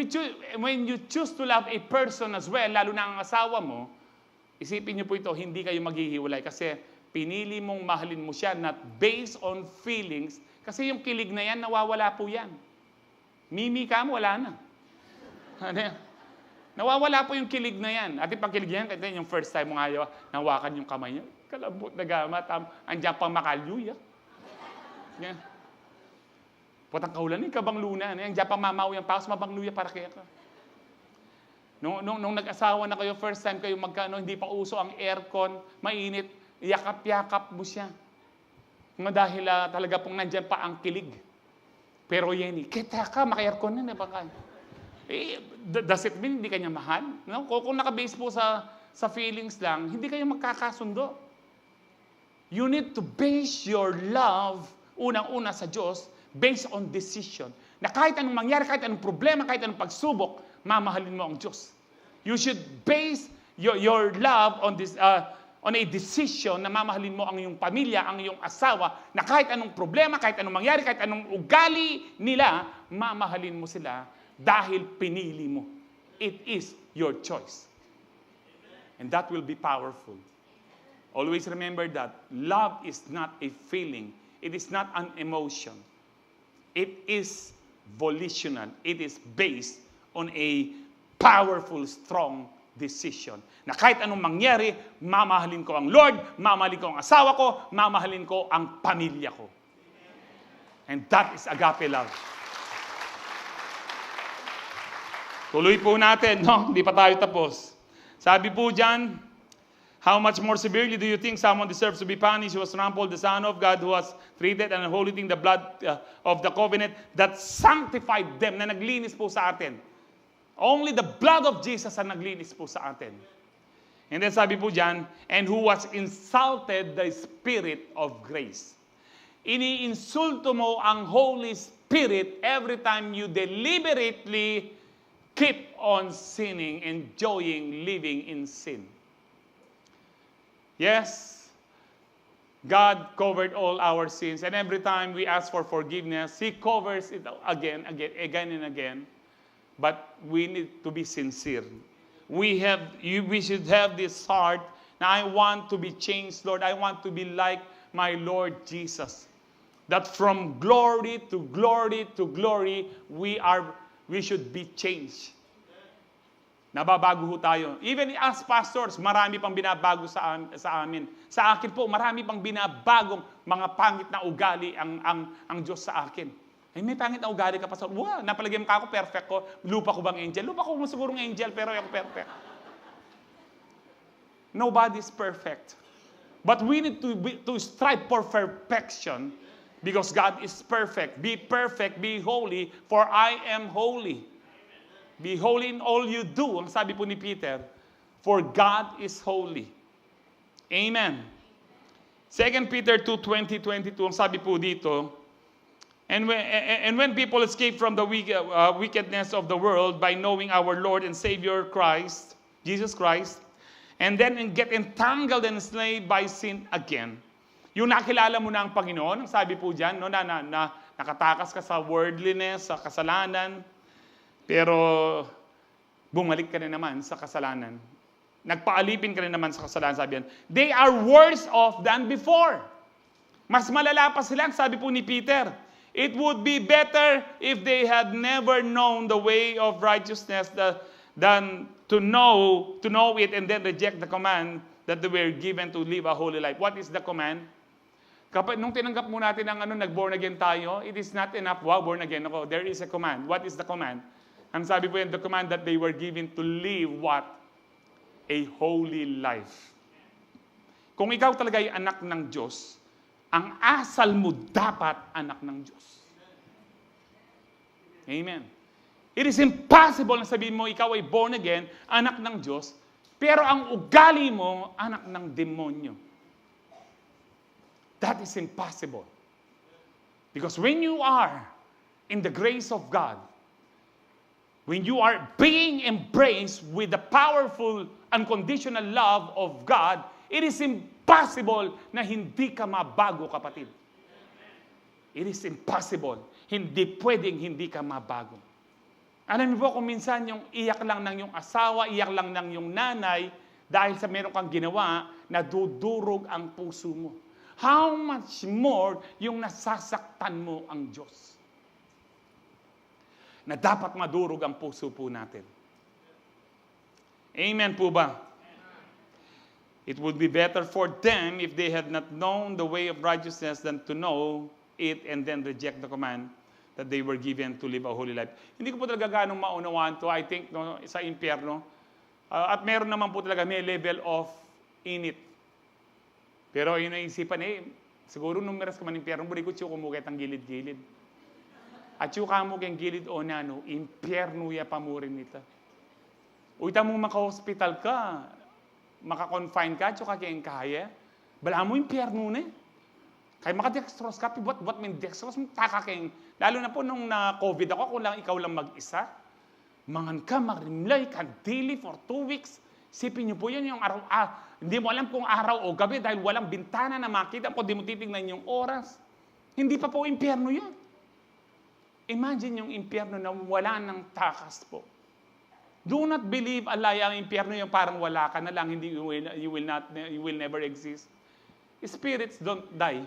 when you choose to love a person as well, lalo na ang asawa mo, isipin niyo po ito, hindi kayo maghihiwalay kasi pinili mong mahalin mo siya not based on feelings, kasi yung kilig na yan, nawawala po yan. Mimi ka mo, wala na. Ano yan? Nawawala po yung kilig na yan. At yung pagkilig yan, kasi yung first time mo nga nawakan yung kamay niya, kalambot na gamat, andyan pang makaluya. Yan. Putang kaulan, kabang luna. Andyan pang mamaw yung paus, mabang luya para kaya ka. Nung nag-asawa na kayo, first time kayo magkano, hindi pa uso ang aircon, mainit, yakap-yakap mo siya. Nga dahil talaga pong nandyan pa ang kilig. Pero Yenny, kita ka, maka-aircon na, baka. Does it mean hindi kanya mahal? No? Kung naka-base po sa feelings lang, hindi kayo magkakasundo. You need to base your love, unang-una sa Diyos, based on decision. Na kahit anong mangyari, kahit anong problema, kahit anong pagsubok, mamahalin mo ang Diyos. You should base your love on this on a decision na mamahalin mo ang iyong pamilya, ang iyong asawa, na kahit anong problema, kahit anong mangyari, kahit anong ugali nila, mamahalin mo sila dahil pinili mo. It is your choice. And that will be powerful. Always remember that love is not a feeling. It is not an emotion. It is volitional. It is based on a powerful, strong decision. Na kahit anong mangyari, mamahalin ko ang Lord, mamahalin ko ang asawa ko, mamahalin ko ang pamilya ko. And that is agape love. Tuloy po natin, no? Hindi pa tayo tapos. Sabi po dyan, how much more severely do you think someone deserves to be punished who has trampled the Son of God, who has treated and holding the blood of the covenant that sanctified them, na naglinis po sa atin. Only the blood of Jesus ang naglinis po sa atin. And then sabi po dyan, and who has insulted the Spirit of grace. Iniinsulto mo ang Holy Spirit every time you deliberately keep on sinning, enjoying living in sin. Yes, God covered all our sins, and every time we ask for forgiveness, He covers it again and again. But we need to be sincere. We should have this heart na I want to be changed, Lord. I want to be like my Lord Jesus. That from glory to glory to glory, we should be changed. Nababago ho tayo. Even as pastors, marami pang binabago sa amin. Sa akin po, marami pang binabagong mga pangit na ugali ang Diyos sa akin. Ay, may pangit na ugali ka, pastor. Wow, napalagay mo ka ako, perfect ko. Lupa ko bang angel? Lupa ko sigurong angel, pero ako perfect. Nobody's perfect. But we need to strive for perfection because God is perfect. Be perfect, be holy, for I am holy. Be holy in all you do. Ang sabi po ni Peter, for God is holy. Amen. 2 Peter 2:20-22, ang sabi po dito, and when people escape from the wickedness of the world by knowing our Lord and Savior Christ, Jesus Christ, and then get entangled and enslaved by sin again. Yung nakilala mo na ang Panginoon, ang sabi po dyan, no, na nakatakas ka sa worldliness, sa kasalanan, pero bumalik ka na naman sa kasalanan. Nagpaalipin ka na naman sa kasalanan, sabi yan. They are worse off than before. Mas malala pa sila, sabi po ni Peter. It would be better if they had never known the way of righteousness than to know it and then reject the command that they were given to live a holy life. What is the command? Kapag nung tinanggap mo natin ang nag-born again tayo, it is not enough, wow, born again ako. There is a command. What is the command? Ang sabi po yan, the command that they were given to live what? A holy life. Kung ikaw talaga ay anak ng Diyos, ang asal mo dapat anak ng Diyos. Amen. It is impossible na sabihin mo, ikaw ay born again, anak ng Diyos, pero ang ugali mo, anak ng demonyo. That is impossible. Because when you are in the grace of God, when you are being embraced with the powerful, unconditional love of God, it is impossible na hindi ka mabago, kapatid. It is impossible. Hindi pwedeng hindi ka mabago. Alam niyo po kung minsan yung iyak lang ng yung asawa, iyak lang ng yung nanay, dahil sa meron kang ginawa, nadudurog ang puso mo. How much more yung nasasaktan mo ang Diyos? na dapat madurog ang puso po natin. Amen po ba? It would be better for them if they had not known the way of righteousness than to know it and then reject the command that they were given to live a holy life. Hindi ko po talaga ganong maunawaan to. I think sa impyerno. At meron naman po talaga may level of init. Pero yun naisipan siguro nung meras ka man impyerno, buri ko siya kumukit ang gilid-gilid. At yung kamo keng gilid o nano, impyerno ya pamurin nita. Uy, tamong maka-hospital ka, maka-confine ka, tsaka keng kaya, bala mo impyerno na Kaya maka-dextroscopy, what mean dextroscopy? Taka keng, lalo na po nung na-COVID ako, kung lang ikaw lang mag-isa, mangan ka, marimlay ka, daily for 2 weeks. Sipin niyo po yun yung araw, hindi mo alam kung araw o gabi dahil walang bintana na makita mo, di mo titignan yung oras. Hindi pa po impyerno yun. Imagine yung impyerno na wala ng takas po. Do not believe alay ang impyerno yung parang wala ka na lang, hindi you will never exist. Spirits don't die.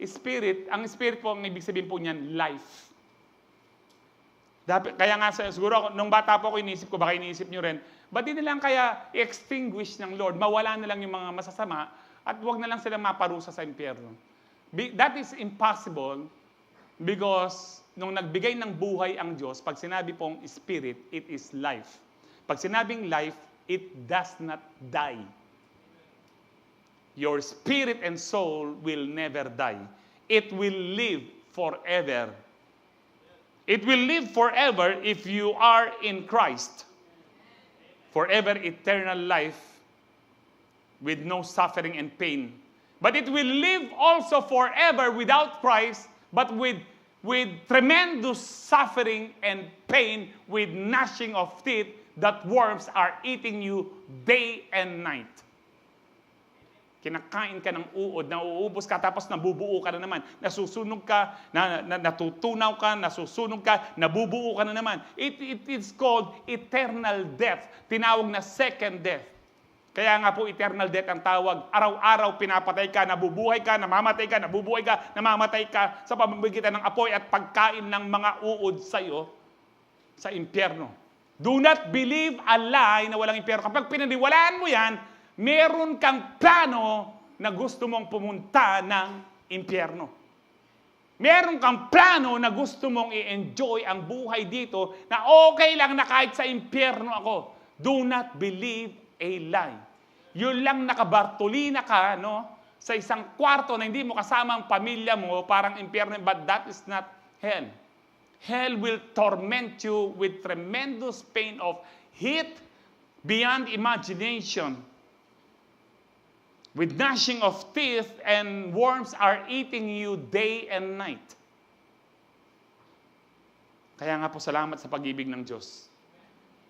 Ang spirit po, ang ibig sabihin po niyan, life. Kaya nga, siguro ako, nung bata po ako, iniisip ko, baka iniisip nyo rin, ba't di na lang kaya i-extinguish ng Lord, mawala na lang yung mga masasama, at huwag na lang silang maparusa sa impyerno. That is impossible, because nung nagbigay ng buhay ang Diyos, pag sinabi pong spirit, it is life. Pag sinabing life, it does not die. Your spirit and soul will never die. It will live forever. It will live forever if you are in Christ. Forever eternal life with no suffering and pain. But it will live also forever without Christ, but with tremendous suffering and pain, with gnashing of teeth, that worms are eating you day and night. Kinakain ka ng uod, nauubos ka, tapos nabubuo ka na naman. Nasusunog ka, natutunaw ka, nasusunog ka, nabubuo ka na naman. It is called eternal death. Tinawag na second death. Kaya nga po eternal death ang tawag. Araw-araw pinapatay ka, nabubuhay ka, namamatay ka, nabubuhay ka, namamatay ka sa pamamagitan ng apoy at pagkain ng mga uod sa iyo sa impyerno. Do not believe a lie na walang impyerno. Kapag pinaniwalaan mo yan, meron kang plano na gusto mong pumunta ng impyerno. Meron kang plano na gusto mong i-enjoy ang buhay dito na okay lang na kahit sa impyerno ako. Do not believe a lie. Yun lang nakabartolina ka, sa isang kwarto na hindi mo kasama ang pamilya mo, parang impyerno, but that is not hell. Hell will torment you with tremendous pain of heat beyond imagination. With gnashing of teeth, and worms are eating you day and night. Kaya nga po, salamat sa pag-ibig ng Diyos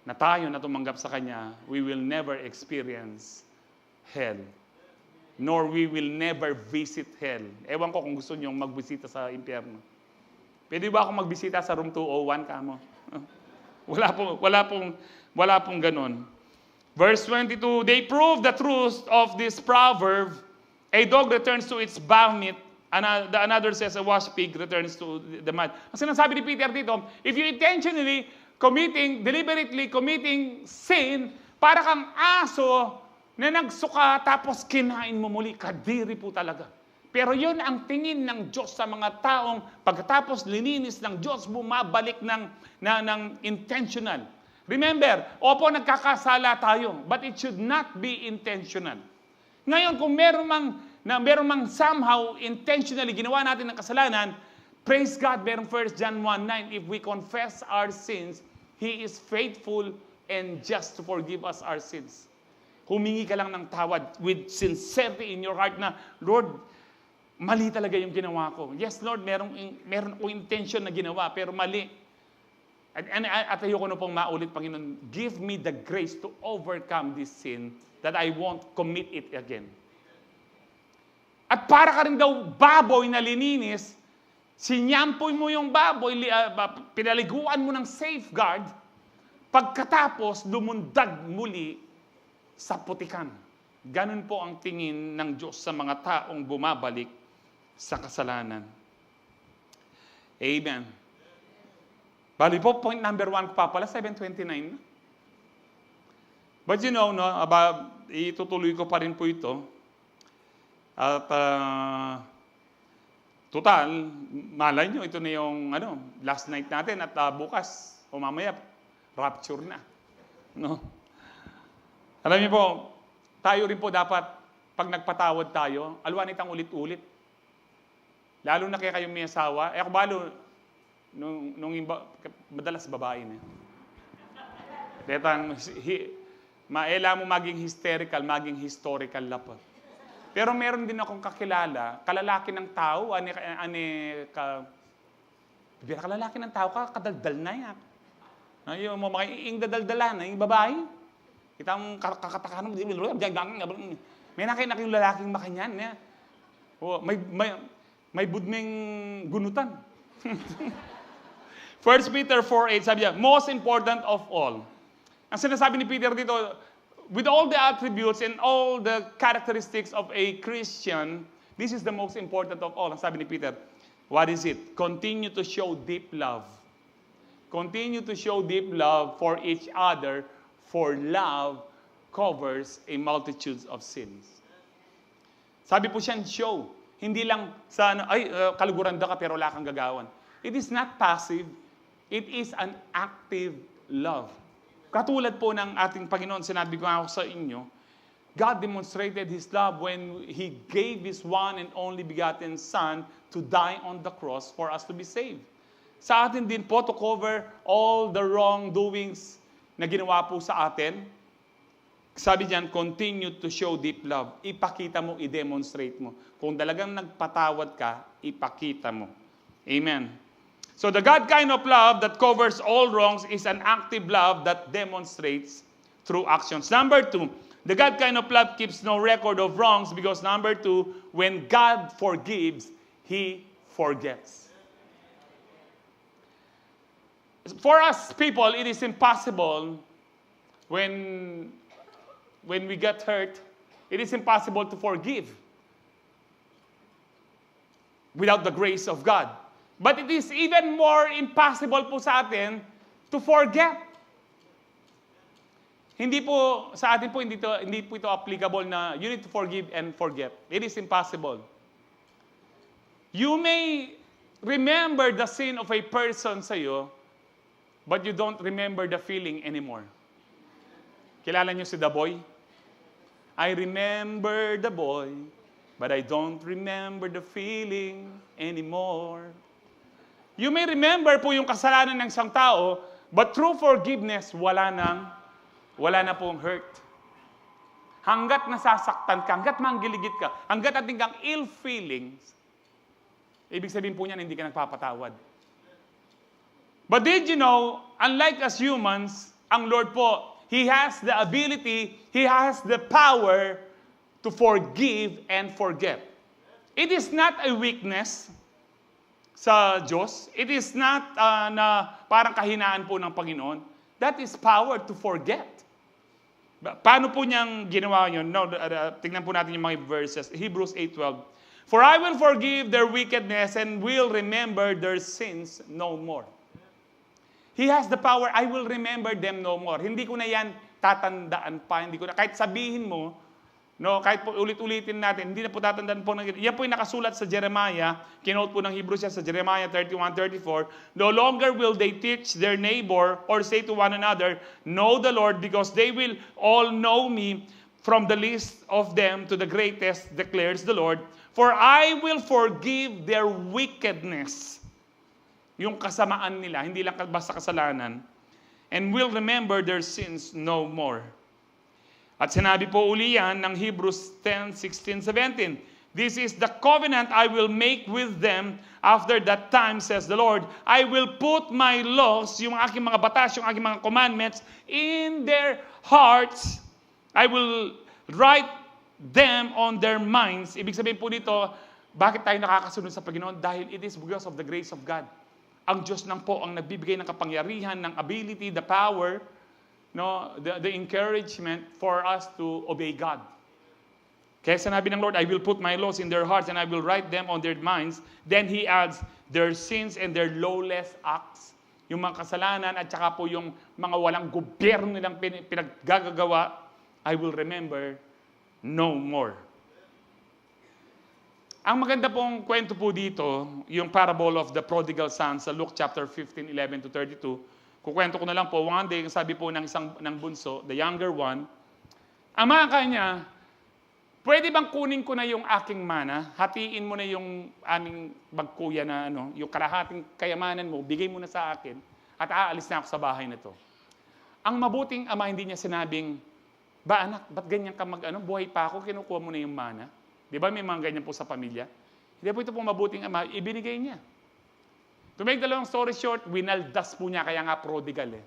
na tayo na tumanggap sa Kanya, we will never experience hell. Nor we will never visit hell. Ewan ko kung gusto niyong magbisita sa impyerno. Pwede ba akong magbisita sa room 201 kamo? Wala pong ganun. Verse 22, they prove the truth of this proverb. A dog returns to its vomit. Another says a washed pig returns to the mud. Ang sinasabi ni Peter dito, if you intentionally deliberately committing sin, para kang aso na nagsuka tapos kinain mo muli, kadiri po talaga. Pero yun ang tingin ng Diyos sa mga taong pagkatapos lininis ng Diyos, bumabalik ng intentional. Remember, opo, nagkakasala tayo, but it should not be intentional. Ngayon, kung meron mang somehow intentionally ginawa natin ng kasalanan, praise God, merong 1 John 1:9, if we confess our sins, He is faithful and just to forgive us our sins. Humingi ka lang ng tawad with sincerity in your heart na, Lord, mali talaga yung ginawa ko. Yes, Lord, meron akong intention na ginawa, pero mali. At ayoko na pong maulit, Panginoon, give me the grace to overcome this sin that I won't commit it again. At para ka rin daw baboy na lininis, sinyampoy mo yung baboy, pinaliguan mo ng safeguard, pagkatapos lumundag muli sa putikan. Ganun po ang tingin ng Diyos sa mga taong bumabalik sa kasalanan. Amen. Bali po, point number 1 ko pa pala, 7:29 na. But you know, no, itutuloy ko pa rin po ito. At total, malay nyo, ito na yung last night natin at bukas o mamaya, rapture na. No? Alam niyo po, tayo rin po dapat, pag nagpatawad tayo, alwan itang ulit-ulit. Lalo na kaya kayong may asawa. Ako balo, madalas babae na. Tetang, maela mo maging hysterical, maging historical na po. Pero meron din akong kakilala, kalalaki ng tao, kalalaki ng tao, kadaldal na yan. Yung mga dadaldalan, yung babae. Kita mong kakatakahan mo, may nakita yung lalaking makanyan. May budmeng gunutan. 1 Peter 4:8, sabi niya, most important of all. Ang sinasabi ni Peter dito, with all the attributes and all the characteristics of a Christian, this is the most important of all. Ang sabi ni Peter, what is it? Continue to show deep love. Continue to show deep love for each other, for love covers a multitude of sins. Sabi po siyang show. Hindi lang sa kaluguranda ka pero wala kang gagawan. It is not passive. It is an active love. Katulad po ng ating Panginoon, sinabi ko ako sa inyo, God demonstrated His love when He gave His one and only begotten Son to die on the cross for us to be saved. Sa atin din po, to cover all the wrongdoings na ginawa po sa atin, sabi diyan, continue to show deep love. Ipakita mo, i-demonstrate mo. Kung talagang nagpatawad ka, ipakita mo. Amen. So the God kind of love that covers all wrongs is an active love that demonstrates through actions. Number 2, the God kind of love keeps no record of wrongs because number 2, when God forgives, He forgets. For us people, it is impossible when we get hurt, it is impossible to forgive without the grace of God. But it is even more impossible po sa atin to forget. Hindi po, sa atin po, hindi po ito applicable na you need to forgive and forget. It is impossible. You may remember the sin of a person sa iyo, but you don't remember the feeling anymore. Kilala niyo si The Boy? I remember the boy, but I don't remember the feeling anymore. You may remember po yung kasalanan ng isang tao, but through forgiveness, wala na pong hurt. Hanggat nasasaktan ka, hanggat manggiligit ka, hanggat ating kang ill feelings, ibig sabihin po niyan, hindi ka nagpapatawad. But did you know, unlike us humans, ang Lord po, He has the ability, He has the power to forgive and forget. It is not a weakness sa Diyos. It is not na parang kahinaan po ng Panginoon. That is power to forget. Paano po niyang ginawa yun? No, tingnan po natin yung mga verses. Hebrews 8:12. For I will forgive their wickedness and will remember their sins no more. He has the power, I will remember them no more. Hindi ko na yan tatandaan pa. Hindi ko na, kahit sabihin mo, no, kahit po ulit-ulitin natin, hindi na po tatandaan po. Yan po yung nakasulat sa Jeremiah. Kinote po ng Hebrews yan sa Jeremiah 31:34. No longer will they teach their neighbor or say to one another, know the Lord, because they will all know me from the least of them to the greatest, declares the Lord. For I will forgive their wickedness. Yung kasamaan nila, hindi lang basta kasalanan. And will remember their sins no more. At sinabi po uli yan ng Hebrews 10:16-17. This is the covenant I will make with them after that time, says the Lord. I will put my laws, yung aking mga batas, yung aking mga commandments, in their hearts. I will write them on their minds. Ibig sabihin po dito, bakit tayo nakakasunod sa Panginoon? Dahil it is because of the grace of God. Ang Diyos lang po ang nagbibigay ng kapangyarihan, ng ability, the power, no, the encouragement for us to obey God. Kaya sinabi ng Lord, I will put my laws in their hearts and I will write them on their minds. Then He adds, their sins and their lawless acts yung mga kasalanan at saka po yung mga walang gobyerno nilang pinaggagawa, I will remember no more. Ang maganda pong kwento po dito, yung parable of the prodigal son sa Luke chapter 15:11-32. Kukwento ko na lang po, one day, sabi po ng bunso, the younger one, ama kanya, pwede bang kunin ko na yung aking mana? Hatiin mo na yung aming bagkuya na yung kalahating kayamanan mo, bigay mo na sa akin at aalis na ako sa bahay na to. Ang mabuting ama, hindi niya sinabing, ba anak, ba't ganyan ka buhay pa ako, kinukuha mo na yung mana? Di ba may mga ganyan po sa pamilya? Hindi po ito po mabuting ama, ibinigay niya. To make the long story short, winaldas po niya, kaya nga prodigal eh.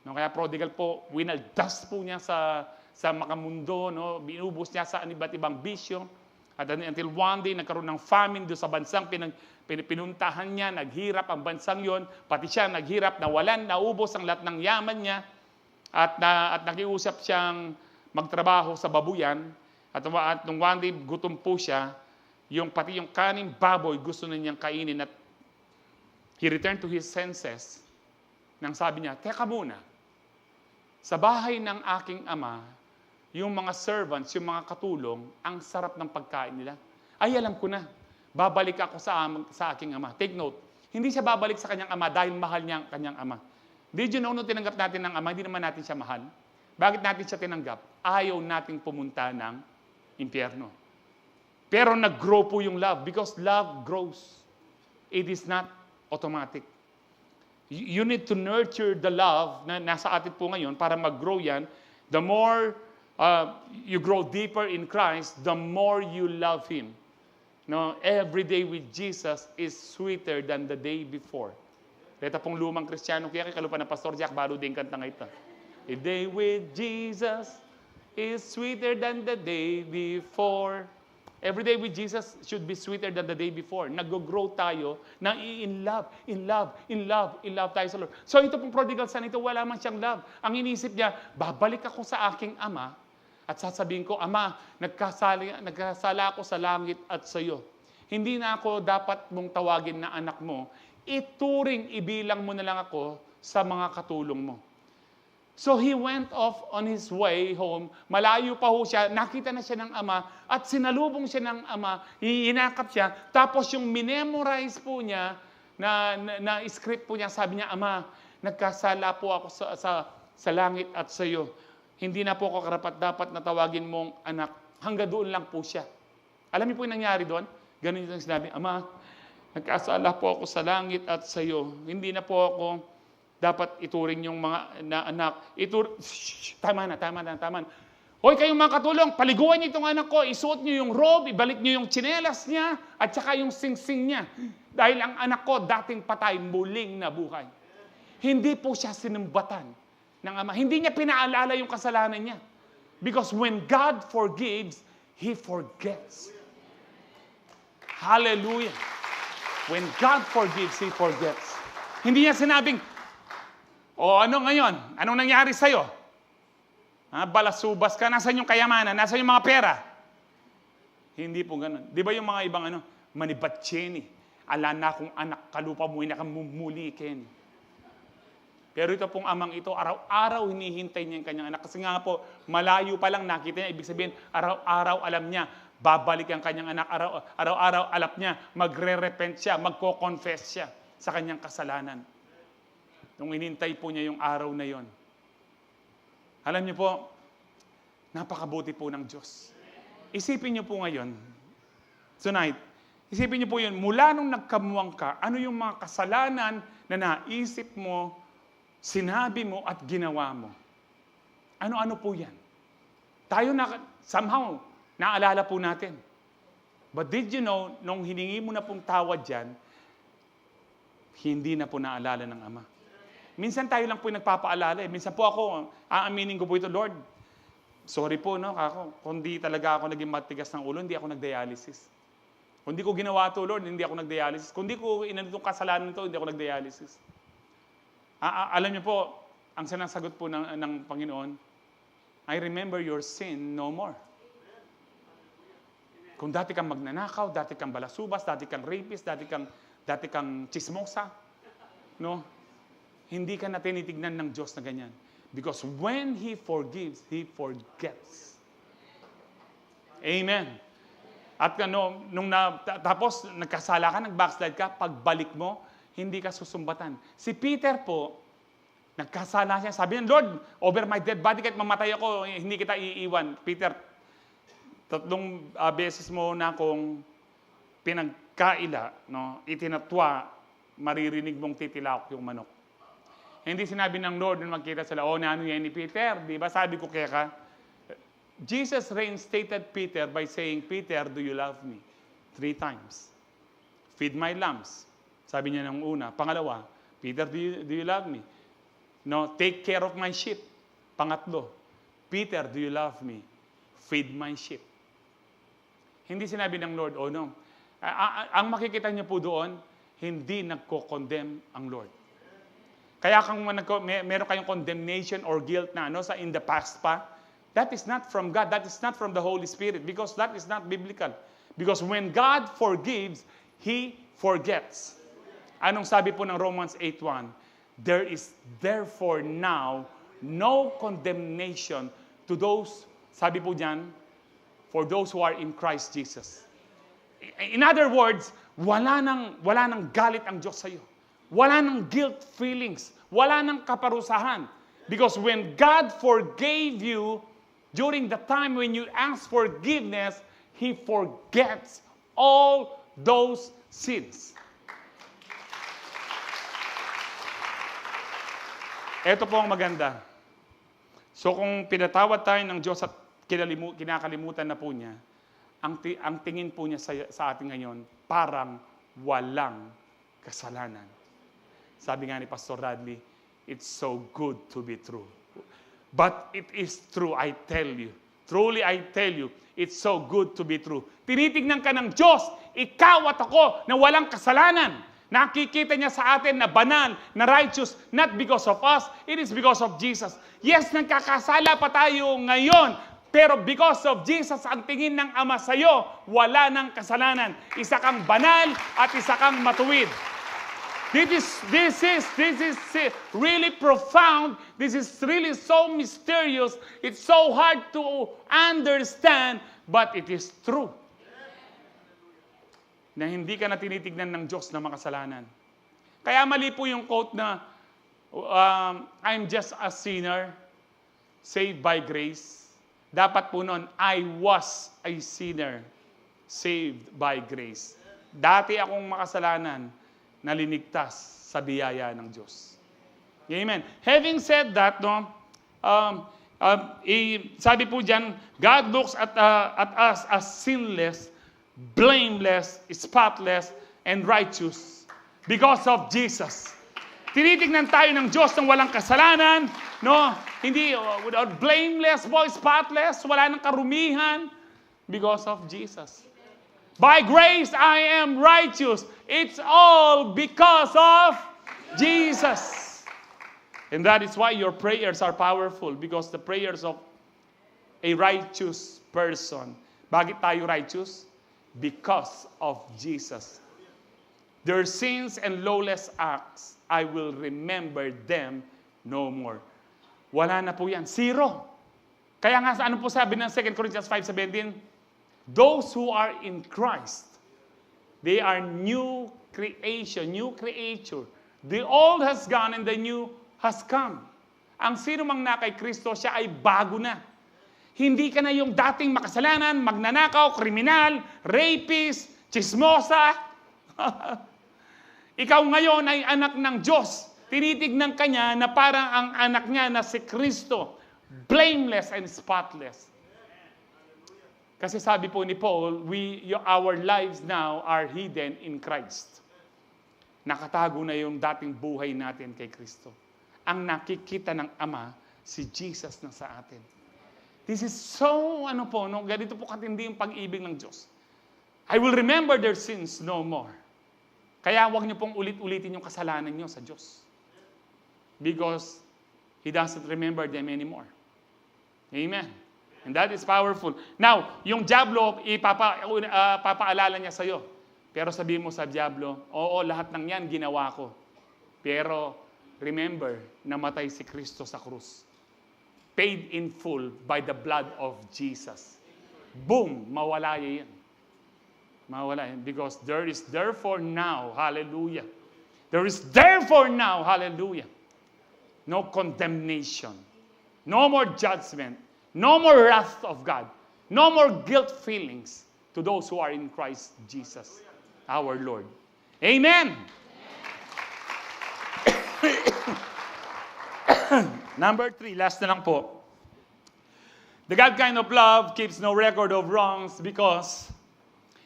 No, kaya prodigal po, winaldas po niya sa makamundo, no? Binubos niya sa iba't ibang bisyo. At until one day, nagkaroon ng famine doon sa bansang pinuntahan niya, naghirap ang bansang yon, pati siya naghirap, nawalan, naubos ang lahat ng yaman niya, at nakiusap siyang magtrabaho sa babuyan. At nung one day, gutom po siya, pati yung kaning baboy gusto na niyang kainin, at he returned to his senses nang sabi niya, teka muna, sa bahay ng aking ama, yung mga servants, yung mga katulong, ang sarap ng pagkain nila. Ay, alam ko na, babalik ako sa aking ama. Take note, hindi siya babalik sa kanyang ama dahil mahal niya ang kanyang ama. Did you know, nung tinanggap natin ng ama, hindi naman natin siya mahal. Bakit natin siya tinanggap? Ayaw nating pumunta ng impyerno. Pero nag-grow po yung love because love grows. It is not automatic. You need to nurture the love na nasa atin po ngayon para mag-grow yan. The more you grow deeper in Christ, the more you love Him. No, every day with Jesus is sweeter than the day before. Ito pong lumang Kristiyano, kaya kalupa na Pastor Jack, balo din kanta nga ito. A day with Jesus is sweeter than the day before. Every day with Jesus should be sweeter than the day before. Nag-grow tayo na in love tayo sa Lord. So ito pong prodigal son, ito wala man siyang love. Ang inisip niya, babalik ako sa aking ama at sasabihin ko, ama, nagkasala ako sa langit at sa iyo. Hindi na ako dapat mong tawagin na anak mo. Ituring, ibilang mo na lang ako sa mga katulong mo. So he went off on his way home. Malayo pa ho siya. Nakita na siya ng ama at sinalubong siya ng ama. Hinakap siya. Tapos yung minemorize po niya na script po niya, sabi niya, ama, nagkasala po ako sa langit at sa iyo. Hindi na po ako karapat-dapat na tawagin mong anak. Hanggang doon lang po siya. Alam niyo po yung nangyari doon? Ganun yung sinabi, ama, nagkasala po ako sa langit at sa iyo. Hindi na po ako dapat ituring yung mga anak. Tama na. Hoy, kayong mga katulong, paliguan niyo itong anak ko, isuot niyo yung robe, ibalik niyo yung tsinelas niya, at saka yung singsing niya. Dahil ang anak ko, dating patay, muling nabuhay. Hindi po siya sinumbatan ng ama. Hindi niya pinaalala yung kasalanan niya. Because when God forgives, He forgets. Hallelujah. When God forgives, He forgets. Hindi niya sinabing, ano ngayon? Anong nangyari sa'yo? Balasubas ka, nasan yung kayamanan? Nasan yung mga pera? Hindi po ganun. Di ba yung mga ibang manibatseni? Ala na kung anak kalupa mo, nakamumulikin. Pero ito pong amang ito, araw-araw hinihintay niya yung kanyang anak. Kasi nga po, malayo pa lang nakita niya. Ibig sabihin, araw-araw alam niya, babalik ang kanyang anak. Araw-araw alam niya, magre-repent siya, magko-confess siya sa kanyang kasalanan. Nung inintay po niya yung araw na yon. Alam niyo po, napakabuti po ng Diyos. Isipin niyo po ngayon, tonight, isipin niyo po yun, mula nung nagkamuwang ka, ano yung mga kasalanan na naisip mo, sinabi mo at ginawa mo? Ano-ano po yan? Tayo somehow, naalala po natin. But did you know, nung hiningi mo na pong tawad dyan, hindi na po naalala ng Ama. Minsan tayo lang po yung nagpapaalala. Minsan po ako, aaminin ko po ito, Lord, sorry po, no? Kung di talaga ako naging matigas ng ulo, hindi ako nag-dialysis. Kung di ko ginawa ito, Lord, hindi ako nag-dialysis. Kung di ko inanitong kasalanan ito, hindi ako nag-dialysis. Alam niyo po, ang sinasagot po ng Panginoon, I remember your sin no more. Kung dati kang magnanakaw, dati kang balasubas, dati kang rapist, dati kang chismosa, no? hindi ka na tinitignan ng Diyos na ganyan. Because when He forgives, He forgets. Amen. At tapos nagkasala ka, nag-backslide ka, pagbalik mo, hindi ka susumbatan. Si Peter po, nagkasala siya. Sabi niya, Lord, over my dead body, kahit mamatay ako, hindi kita iiwan. Peter, 3 beses mo na akong pinagkaila, itinatwa, maririnig mong titilawak yung manok. Hindi sinabi ng Lord nung magkita sila, ano yan ni Peter? Di ba sabi ko kaya ka? Jesus reinstated Peter by saying, Peter, do you love me? 3 times. Feed my lambs. Sabi niya nung una. Pangalawa, Peter, do you love me? No, take care of my sheep. Pangatlo, Peter, do you love me? Feed my sheep. Hindi sinabi ng Lord, no. Ang makikita niyo po doon, hindi nagko-condemn ang Lord. Kaya kung meron kayong condemnation or guilt na in the past pa, that is not from God. That is not from the Holy Spirit because that is not biblical. Because when God forgives, He forgets. Anong sabi po ng Romans 8:1? There is therefore now no condemnation to those, sabi po dyan, for those who are in Christ Jesus. In other words, wala nang galit ang Diyos sa iyo. Wala nang guilt feelings. Wala nang kaparusahan. Because when God forgave you, during the time when you ask forgiveness, He forgets all those sins. Ito po ang maganda. So kung pinatawad tayo ng Diyos at kinakalimutan na po niya, ang tingin po niya sa atin ngayon, parang walang kasalanan. Sabi nga ni Pastor Radley, it's so good to be true. But it is true, I tell you. Truly, I tell you, it's so good to be true. Tinitignan ka ng Diyos, ikaw at ako na walang kasalanan. Nakikita niya sa atin na banal, na righteous, not because of us, it is because of Jesus. Yes, nagkakasala pa tayo ngayon, pero because of Jesus, ang tingin ng Ama sa iyo, wala ng kasalanan. Isa kang banal at isa kang matuwid. This is really profound. This is really so mysterious. It's so hard to understand, but it is true. Na hindi ka na tinitignan ng Diyos na makasalanan. Kaya mali po yung quote na, I'm just a sinner, saved by grace. Dapat po nun, I was a sinner, saved by grace. Dati akong makasalanan, nalinigtas sa biyaya ng Diyos. Amen. Having said that, sabi po dyan, God looks at us as sinless, blameless, spotless, and righteous because of Jesus. Tinitignan tayo ng Diyos ng walang kasalanan, hindi without blameless, spotless, wala nang karumihan because of Jesus. By grace I am righteous. It's all because of Jesus. And that is why your prayers are powerful, because the prayers of a righteous person. Bakit tayo righteous? Because of Jesus. Their sins and lawless acts, I will remember them no more. Wala na po yan. Zero. Kaya nga, ano po sabi ng 2 Corinthians 5:17? Those who are in Christ, they are new creation, new creature. The old has gone and the new has come. Ang sino mang na kay Kristo, siya ay bago na. Hindi ka na yung dating makasalanan, magnanakaw, kriminal, rapist, chismosa. Ikaw ngayon ay anak ng Diyos. Tinitignan ka niya na parang ang anak niya na si Kristo. Blameless and spotless. Kasi sabi po ni Paul, our lives now are hidden in Christ. Nakatago na yung dating buhay natin kay Kristo. Ang nakikita ng Ama, si Jesus na sa atin. This is so, ganito po katindi yung pag-ibig ng Diyos. I will remember their sins no more. Kaya huwag niyo pong ulit-ulitin yung kasalanan niyo sa Diyos. Because He doesn't remember them anymore. Amen. And that is powerful. Now, yung Diablo, papaalala niya sa'yo. Pero sabihin mo sa Diablo, oo, lahat ng yan ginawa ko. Pero remember, namatay si Kristo sa krus. Paid in full by the blood of Jesus. Boom! Mawala yan. Mawala yan. Because there is therefore now, hallelujah. There is therefore now, hallelujah, no condemnation. No more judgment. No more wrath of God. No more guilt feelings to those who are in Christ Jesus, our Lord. Amen! Number 3, last na lang po. The God kind of love keeps no record of wrongs because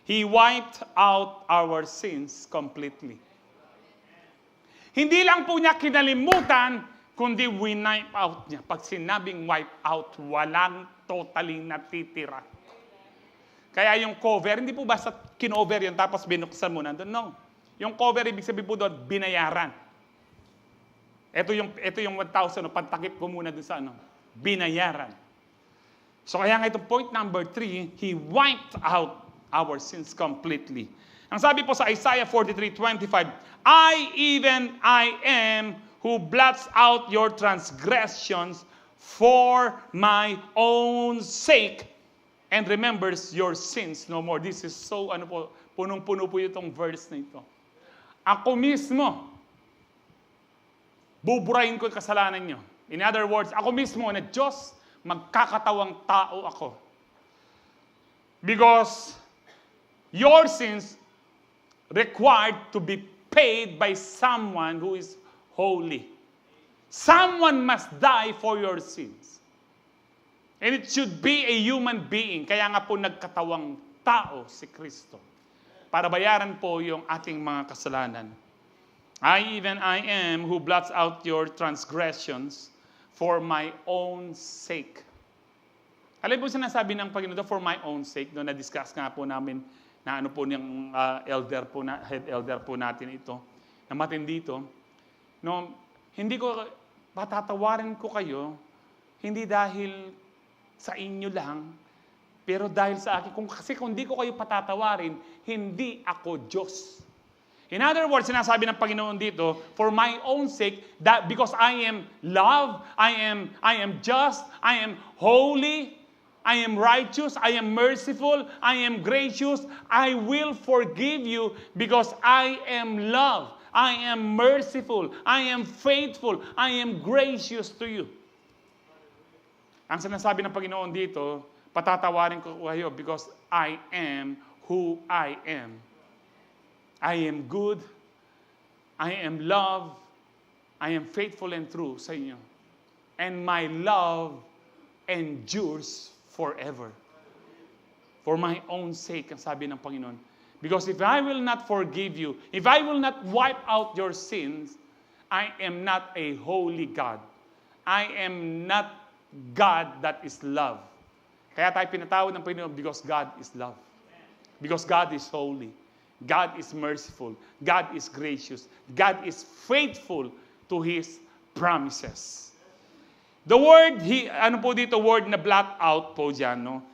He wiped out our sins completely. Hindi lang po niya kinalimutan, kundi winipe out niya. Pag sinabing wipe out, walang totally natitira. Kaya yung cover, hindi po basta kinover yun tapos binuksan mo nandun. No. Yung cover, ibig sabihin po doon, binayaran. Ito yung 1,000, pantakip ko muna doon sa binayaran. So kaya nga itong point number 3, He wiped out our sins completely. Ang sabi po sa Isaiah 43:25, I am who blots out your transgressions for my own sake and remembers your sins no more. This is so, punong-puno po itong verse na ito. Ako mismo, buburahin ko yung kasalanan nyo. In other words, ako mismo na Diyos, magkakatawang tao ako. Because your sins required to be paid by someone who is holy. Someone must die for your sins. And it should be a human being. Kaya nga po nagkatawang tao si Kristo. Para bayaran po yung ating mga kasalanan. I am who blots out your transgressions for my own sake. Alam po sinasabi ng Panginoon, for my own sake, no, na-discuss nga po namin na yung head elder po natin ito, na matindi dito. No, hindi ko, patatawarin ko kayo, hindi dahil sa inyo lang, pero dahil sa akin. Kasi kung hindi ko kayo patatawarin, hindi ako Diyos. In other words, sinasabi ng Panginoon dito, for my own sake, that because I am love, I am just, I am holy, I am righteous, I am merciful, I am gracious, I will forgive you because I am love, I am merciful, I am faithful, I am gracious to you. Ang sinasabi ng Panginoon dito, patatawarin ko kayo because I am who I am. I am good, I am love, I am faithful and true sa inyo. And my love endures forever. For my own sake, ang sabi ng Panginoon. Because if I will not forgive you, if I will not wipe out your sins, I am not a holy God. I am not God that is love. Kaya tayo pinatawag ng Panginoon because God is love. Because God is holy. God is merciful. God is gracious. God is faithful to His promises. The word, word na blot out po dyan, no?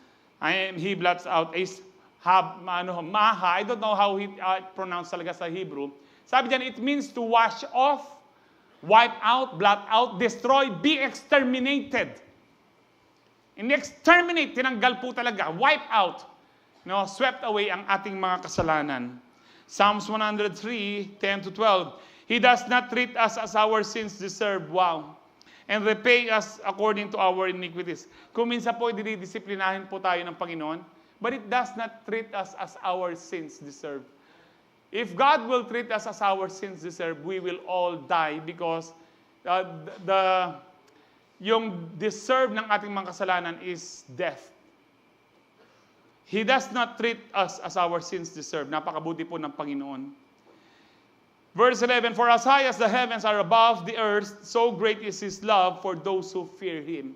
He blots out is maha. I don't know how he pronounced talaga sa Hebrew. Sabi dyan, it means to wash off, wipe out, blot out, destroy, be exterminated. And exterminate, tinanggal po talaga, wipe out. No, swept away ang ating mga kasalanan. Psalms 103:10-12. He does not treat us as our sins deserve. Wow. And repay us according to our iniquities. Kung minsan po, dinidisiplinahin po tayo ng Panginoon, but it does not treat us as our sins deserve. If God will treat us as our sins deserve, we will all die because yung deserve ng ating mga kasalanan is death. He does not treat us as our sins deserve. Napakabuti po ng Panginoon. Verse 11, for as high as the heavens are above the earth, so great is His love for those who fear Him.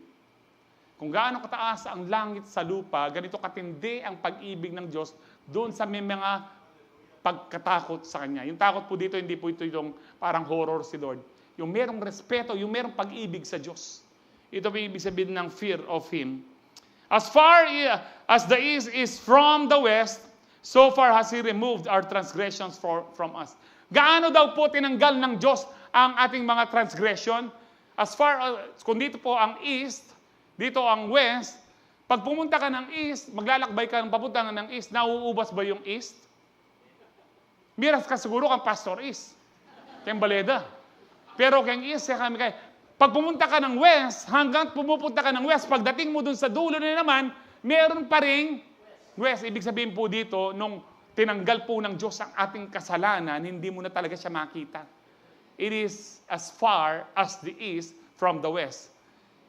Kung gaano kataas ang langit sa lupa, ganito katindi ang pag-ibig ng Diyos doon sa may mga pagkatakot sa Kanya. Yung takot po dito, hindi po ito yung parang horror si Lord. Yung merong respeto, yung merong pag-ibig sa Diyos. Ito po ibig sabihin ng fear of Him. As far as the east is from the west, so far has He removed our transgressions from us. Gaano daw po tinanggal ng Diyos ang ating mga transgression. As far as, kung dito po ang east, dito ang west, pag pumunta ka ng east, maglalakbay ka ng papunta ng east, nauubas ba yung east? Miras ka siguro kang Pastor East, kayong Baleda. Pero kayong east, kami kayo. Pag pumunta ka ng west, hanggang pumupunta ka ng west, pagdating mo dun sa dulo na naman, meron pa ring west. Ibig sabihin po dito, nung tinanggal po ng Diyos ang ating kasalanan, hindi mo na talaga siya makita. It is as far as the east from the west.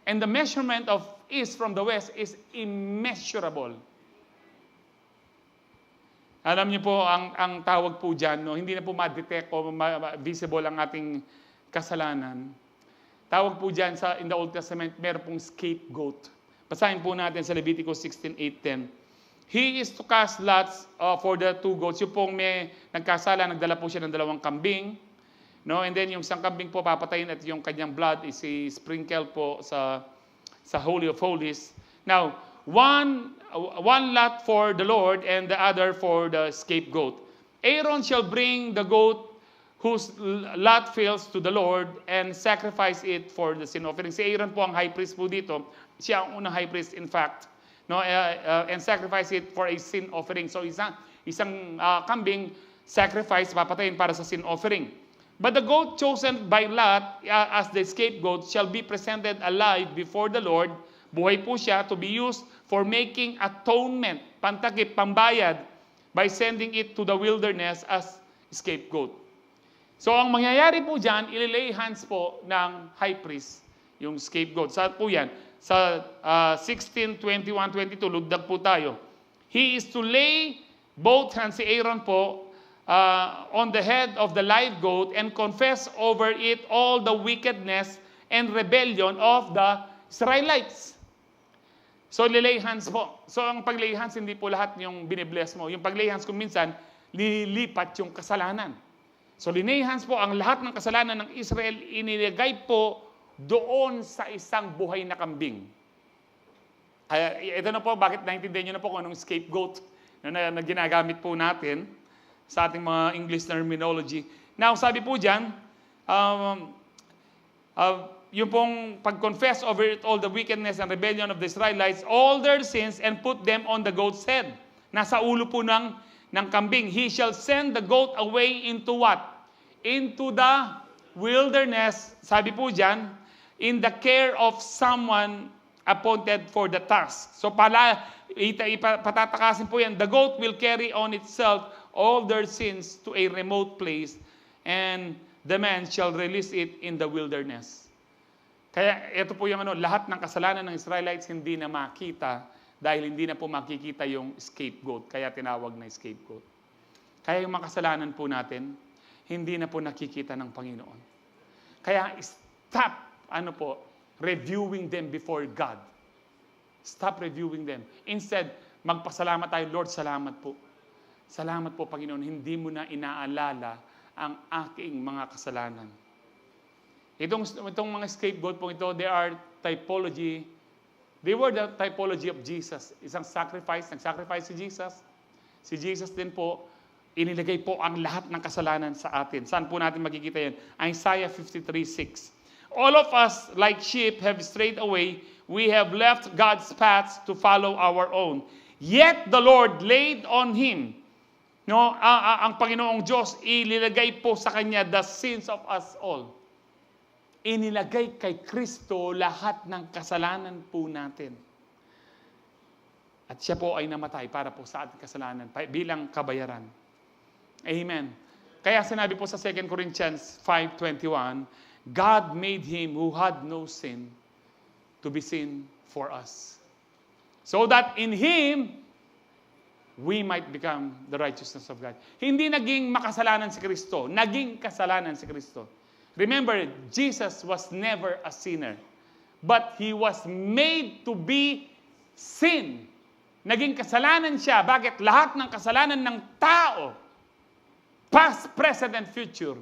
And the measurement of east from the west is immeasurable. Alam niyo po, ang tawag po dyan, no, hindi na po ma-detect o visible ang ating kasalanan. Tawag po dyan in the Old Testament, meron pong scapegoat. Basahin po natin sa Leviticus 16:8-10. He is to cast lots for the two goats. Yung pong may nagkasala, nagdala po siya ng 2 kambing. No? And then yung isang kambing po papatayin at yung kanyang blood is sprinkle po sa Holy of Holies. Now, one lot for the Lord and the other for the scapegoat. Aaron shall bring the goat whose lot fails to the Lord and sacrifice it for the sin offering. Si Aaron po ang high priest po dito. Siya ang unang high priest in fact. No, and sacrifice it for a sin offering. So isang kambing sacrifice papatayin para sa sin offering. But the goat chosen by Lot as the scapegoat shall be presented alive before the Lord. Buhay po siya to be used for making atonement, pantakip, pambayad, by sending it to the wilderness as scapegoat. So ang mangyayari po dyan, ililay hands po ng high priest, yung scapegoat. Saan po yan? Sa 16:21-22, lugdag po tayo. He is to lay both hands, si Aaron po, on the head of the live goat and confess over it all the wickedness and rebellion of the Israelites. So, lilay hands po. So, ang paglay hands, hindi po lahat yung binibless mo. Yung paglay hands, kung minsan, lilipat yung kasalanan. So, linay hands po, ang lahat ng kasalanan ng Israel, inilagay po doon sa isang buhay na kambing. Ito na po, bakit naintindihan nyo na po kung anong scapegoat na ginagamit po natin sa ating mga English terminology. Now, sabi po dyan, yung pong pag-confess over it all the wickedness and rebellion of the Israelites, all their sins, and put them on the goat's head. Nasa ulo po ng kambing. He shall send the goat away into what? Into the wilderness, sabi po dyan, in the care of someone appointed for the task. So patatakasin po yan. The goat will carry on itself all their sins to a remote place, and the man shall release it in the wilderness. Kaya ito po yung lahat ng kasalanan ng Israelites hindi na makita dahil hindi na po makikita yung scapegoat. Kaya tinawag na scapegoat. Kaya yung mga kasalanan po natin, hindi na po nakikita ng Panginoon. Kaya stop, reviewing them before God. Stop reviewing them. Instead, magpasalamat tayo, Lord, salamat po. Salamat po, Panginoon, hindi mo na inaalala ang aking mga kasalanan. Itong mga scapegoat po ito, they were the typology of Jesus. Isang nag-sacrifice si Jesus. Si Jesus din po, inilagay po ang lahat ng kasalanan sa atin. Saan po natin makikita yan? Isaiah 53:6. All of us, like sheep, have strayed away. We have left God's paths to follow our own. Yet the Lord laid on Him, ang Panginoong Diyos, ililagay po sa Kanya the sins of us all. Inilagay kay Kristo lahat ng kasalanan po natin. At siya po ay namatay para po sa ating kasalanan bilang kabayaran. Amen. Kaya sinabi po sa 2 Corinthians 5:21, God made Him who had no sin to be sin for us. So that in Him, we might become the righteousness of God. Hindi naging makasalanan si Kristo, naging kasalanan si Kristo. Remember, Jesus was never a sinner, but He was made to be sin. Naging kasalanan siya. Bakit? Lahat ng kasalanan ng tao, past, present, and future,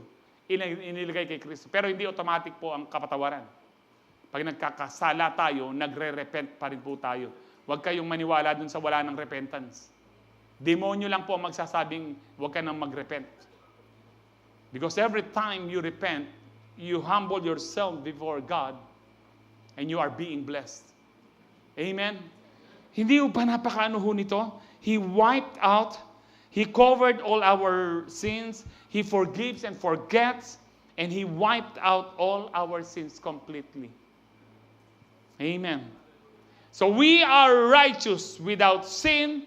inilagay kay Kristo. Pero hindi automatic po ang kapatawaran. Pag nagkakasala tayo, nagre-repent pa rin po tayo. Huwag kayong maniwala dun sa wala ng repentance. Demonyo lang po ang magsasabing, huwag ka nang mag-repent. Because every time you repent, you humble yourself before God and you are being blessed. Amen? Hindi ba napakaano ho nito? He wiped out, He covered all our sins, He forgives and forgets, and He wiped out all our sins completely. Amen. So we are righteous without sin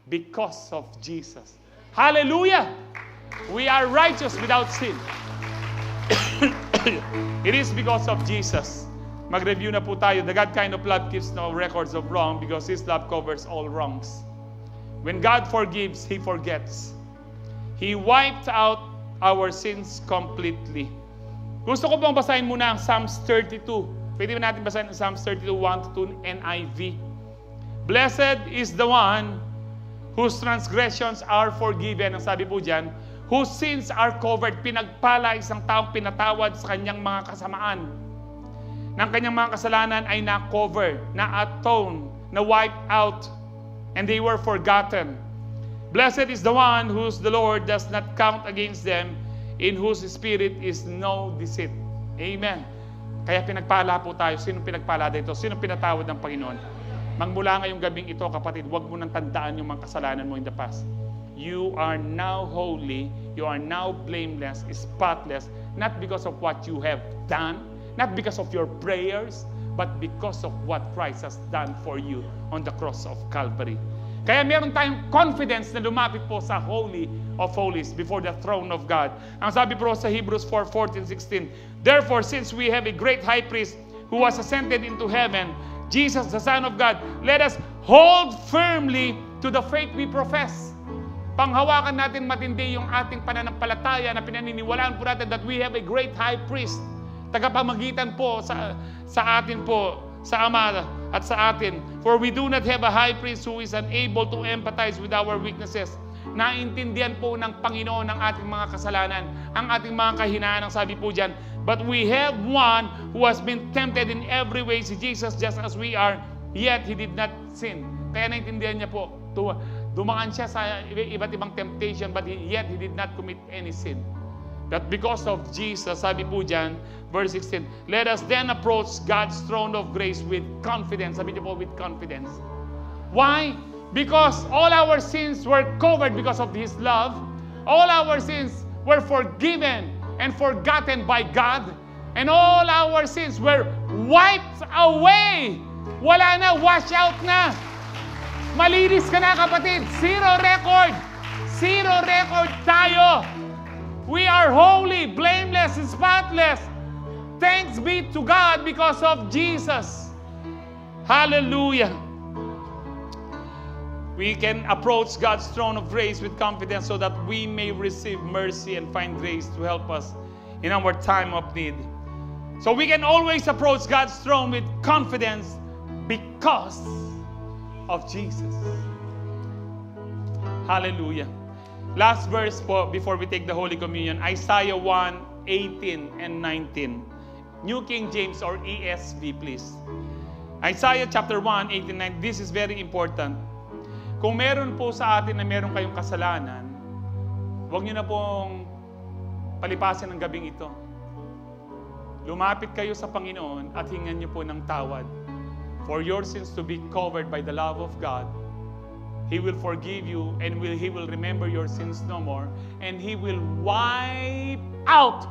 because of Jesus. Hallelujah! We are righteous without sin. It is because of Jesus. Mag-review na po tayo. The God kind of love keeps no records of wrong because His love covers all wrongs. When God forgives, He forgets. He wiped out our sins completely. Gusto ko pong basahin muna ang Psalms 32. Pwede ba natin basahin ang Psalms 32, 1-2 NIV. Blessed is the one whose transgressions are forgiven. Ang sabi po dyan, whose sins are covered. Pinagpala isang taong pinatawad sa kanyang mga kasamaan. Ng kanyang mga kasalanan ay na-cover, na-atone, na-wiped out, and they were forgotten. Blessed is the one whose the Lord does not count against them, in whose spirit is no deceit. Amen. Kaya pinagpala po tayo. Sino pinagpala dito? Sino pinatawad ng Panginoon? Magmula ngayong gabing ito, kapatid, huwag mo nang tandaan yung mga kasalanan mo in the past. You are now holy, you are now blameless, spotless, not because of what you have done, not because of your prayers, but because of what Christ has done for you on the cross of Calvary. Kaya meron tayong confidence na lumapit po sa Holy of Holies before the throne of God. Ang sabi po sa Hebrews 4:14-16, therefore, since we have a great high priest who was ascended into heaven, Jesus, the Son of God, let us hold firmly to the faith we profess. Panghawakan natin matindi yung ating pananampalataya na pinaniniwalaan po natin that we have a great high priest. Tagapamagitan po sa atin po, sa Ama at sa atin. For we do not have a high priest who is unable to empathize with our weaknesses. Naintindihan po ng Panginoon ang ating mga kasalanan, ang ating mga kahinaan, ang sabi po dyan. But we have one who has been tempted in every way, si Jesus, just as we are, yet He did not sin. Kaya naintindihan niya po, dumaan siya sa iba't ibang temptation, but yet He did not commit any sin. That because of Jesus, sabi po dyan, verse 16, let us then approach God's throne of grace with confidence. Sabi niyo po, with confidence. Why? Because all our sins were covered because of His love. All our sins were forgiven and forgotten by God. And all our sins were wiped away. Wala na, wash out na. Malinis ka na, kapatid. Zero record. Zero record tayo. We are holy, blameless, and spotless. Thanks be to God because of Jesus. Hallelujah. We can approach God's throne of grace with confidence so that we may receive mercy and find grace to help us in our time of need. So we can always approach God's throne with confidence because of Jesus. Hallelujah. Last verse po before we take the Holy Communion, Isaiah 1:18 and 19. New King James or ESV, please. Isaiah chapter 1:18-19. This is very important. Kung meron po sa atin na meron kayong kasalanan, huwag niyo na pong palipasin ang gabing ito. Lumapit kayo sa Panginoon at hingan niyo po ng tawad. For your sins to be covered by the love of God, He will forgive you and He will remember your sins no more. And He will wipe out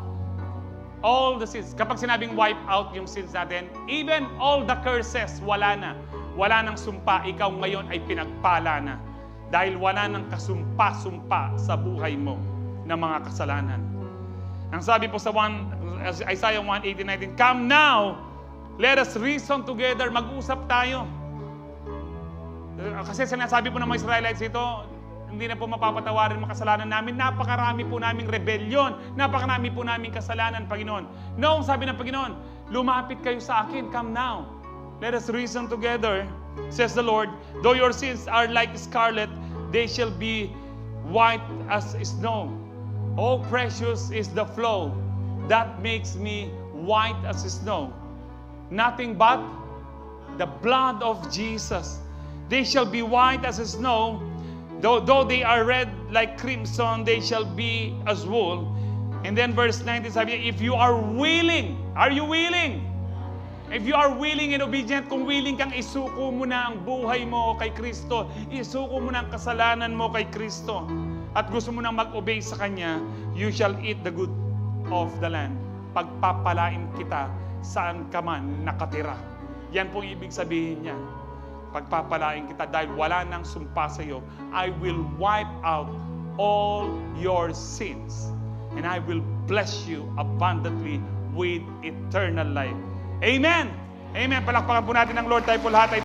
all the sins. Kapag sinabing wipe out yung sins natin, even all the curses, wala na. Wala nang sumpa, ikaw ngayon ay pinagpala na. Dahil wala nang kasumpa-sumpa sa buhay mo ng mga kasalanan. Ang sabi po sa Isaiah 1:18-19, come now, let us reason together, mag-usap tayo. Kasi sinasabi po ng mga Israelites ito, hindi na po mapapatawarin mga kasalanan namin. Napakarami po naming rebellion. Napakarami po naming kasalanan, Panginoon. No, sabi ng Panginoon, lumapit kayo sa akin. Come now. Let us reason together, says the Lord. Though your sins are like scarlet, they shall be white as snow. Oh, precious is the flow that makes me white as snow. Nothing but the blood of Jesus. They shall be white as snow. Though they are red like crimson, they shall be as wool. And then verse 19 sabi niya, if you are willing, are you willing? If you are willing and obedient, kung willing kang isuko mo na ang buhay mo kay Kristo, isuko mo na ang kasalanan mo kay Kristo, at gusto mo nang mag-obey sa Kanya, you shall eat the good of the land. Pagpapalain kita saan ka man nakatira. Yan pong ibig sabihin niya. Pagpapalain kita dahil wala nang sumpa sa iyo. I will wipe out all your sins and I will bless you abundantly with eternal life. Amen! Amen! Palakpakan po natin ang Lord tayo po lahat.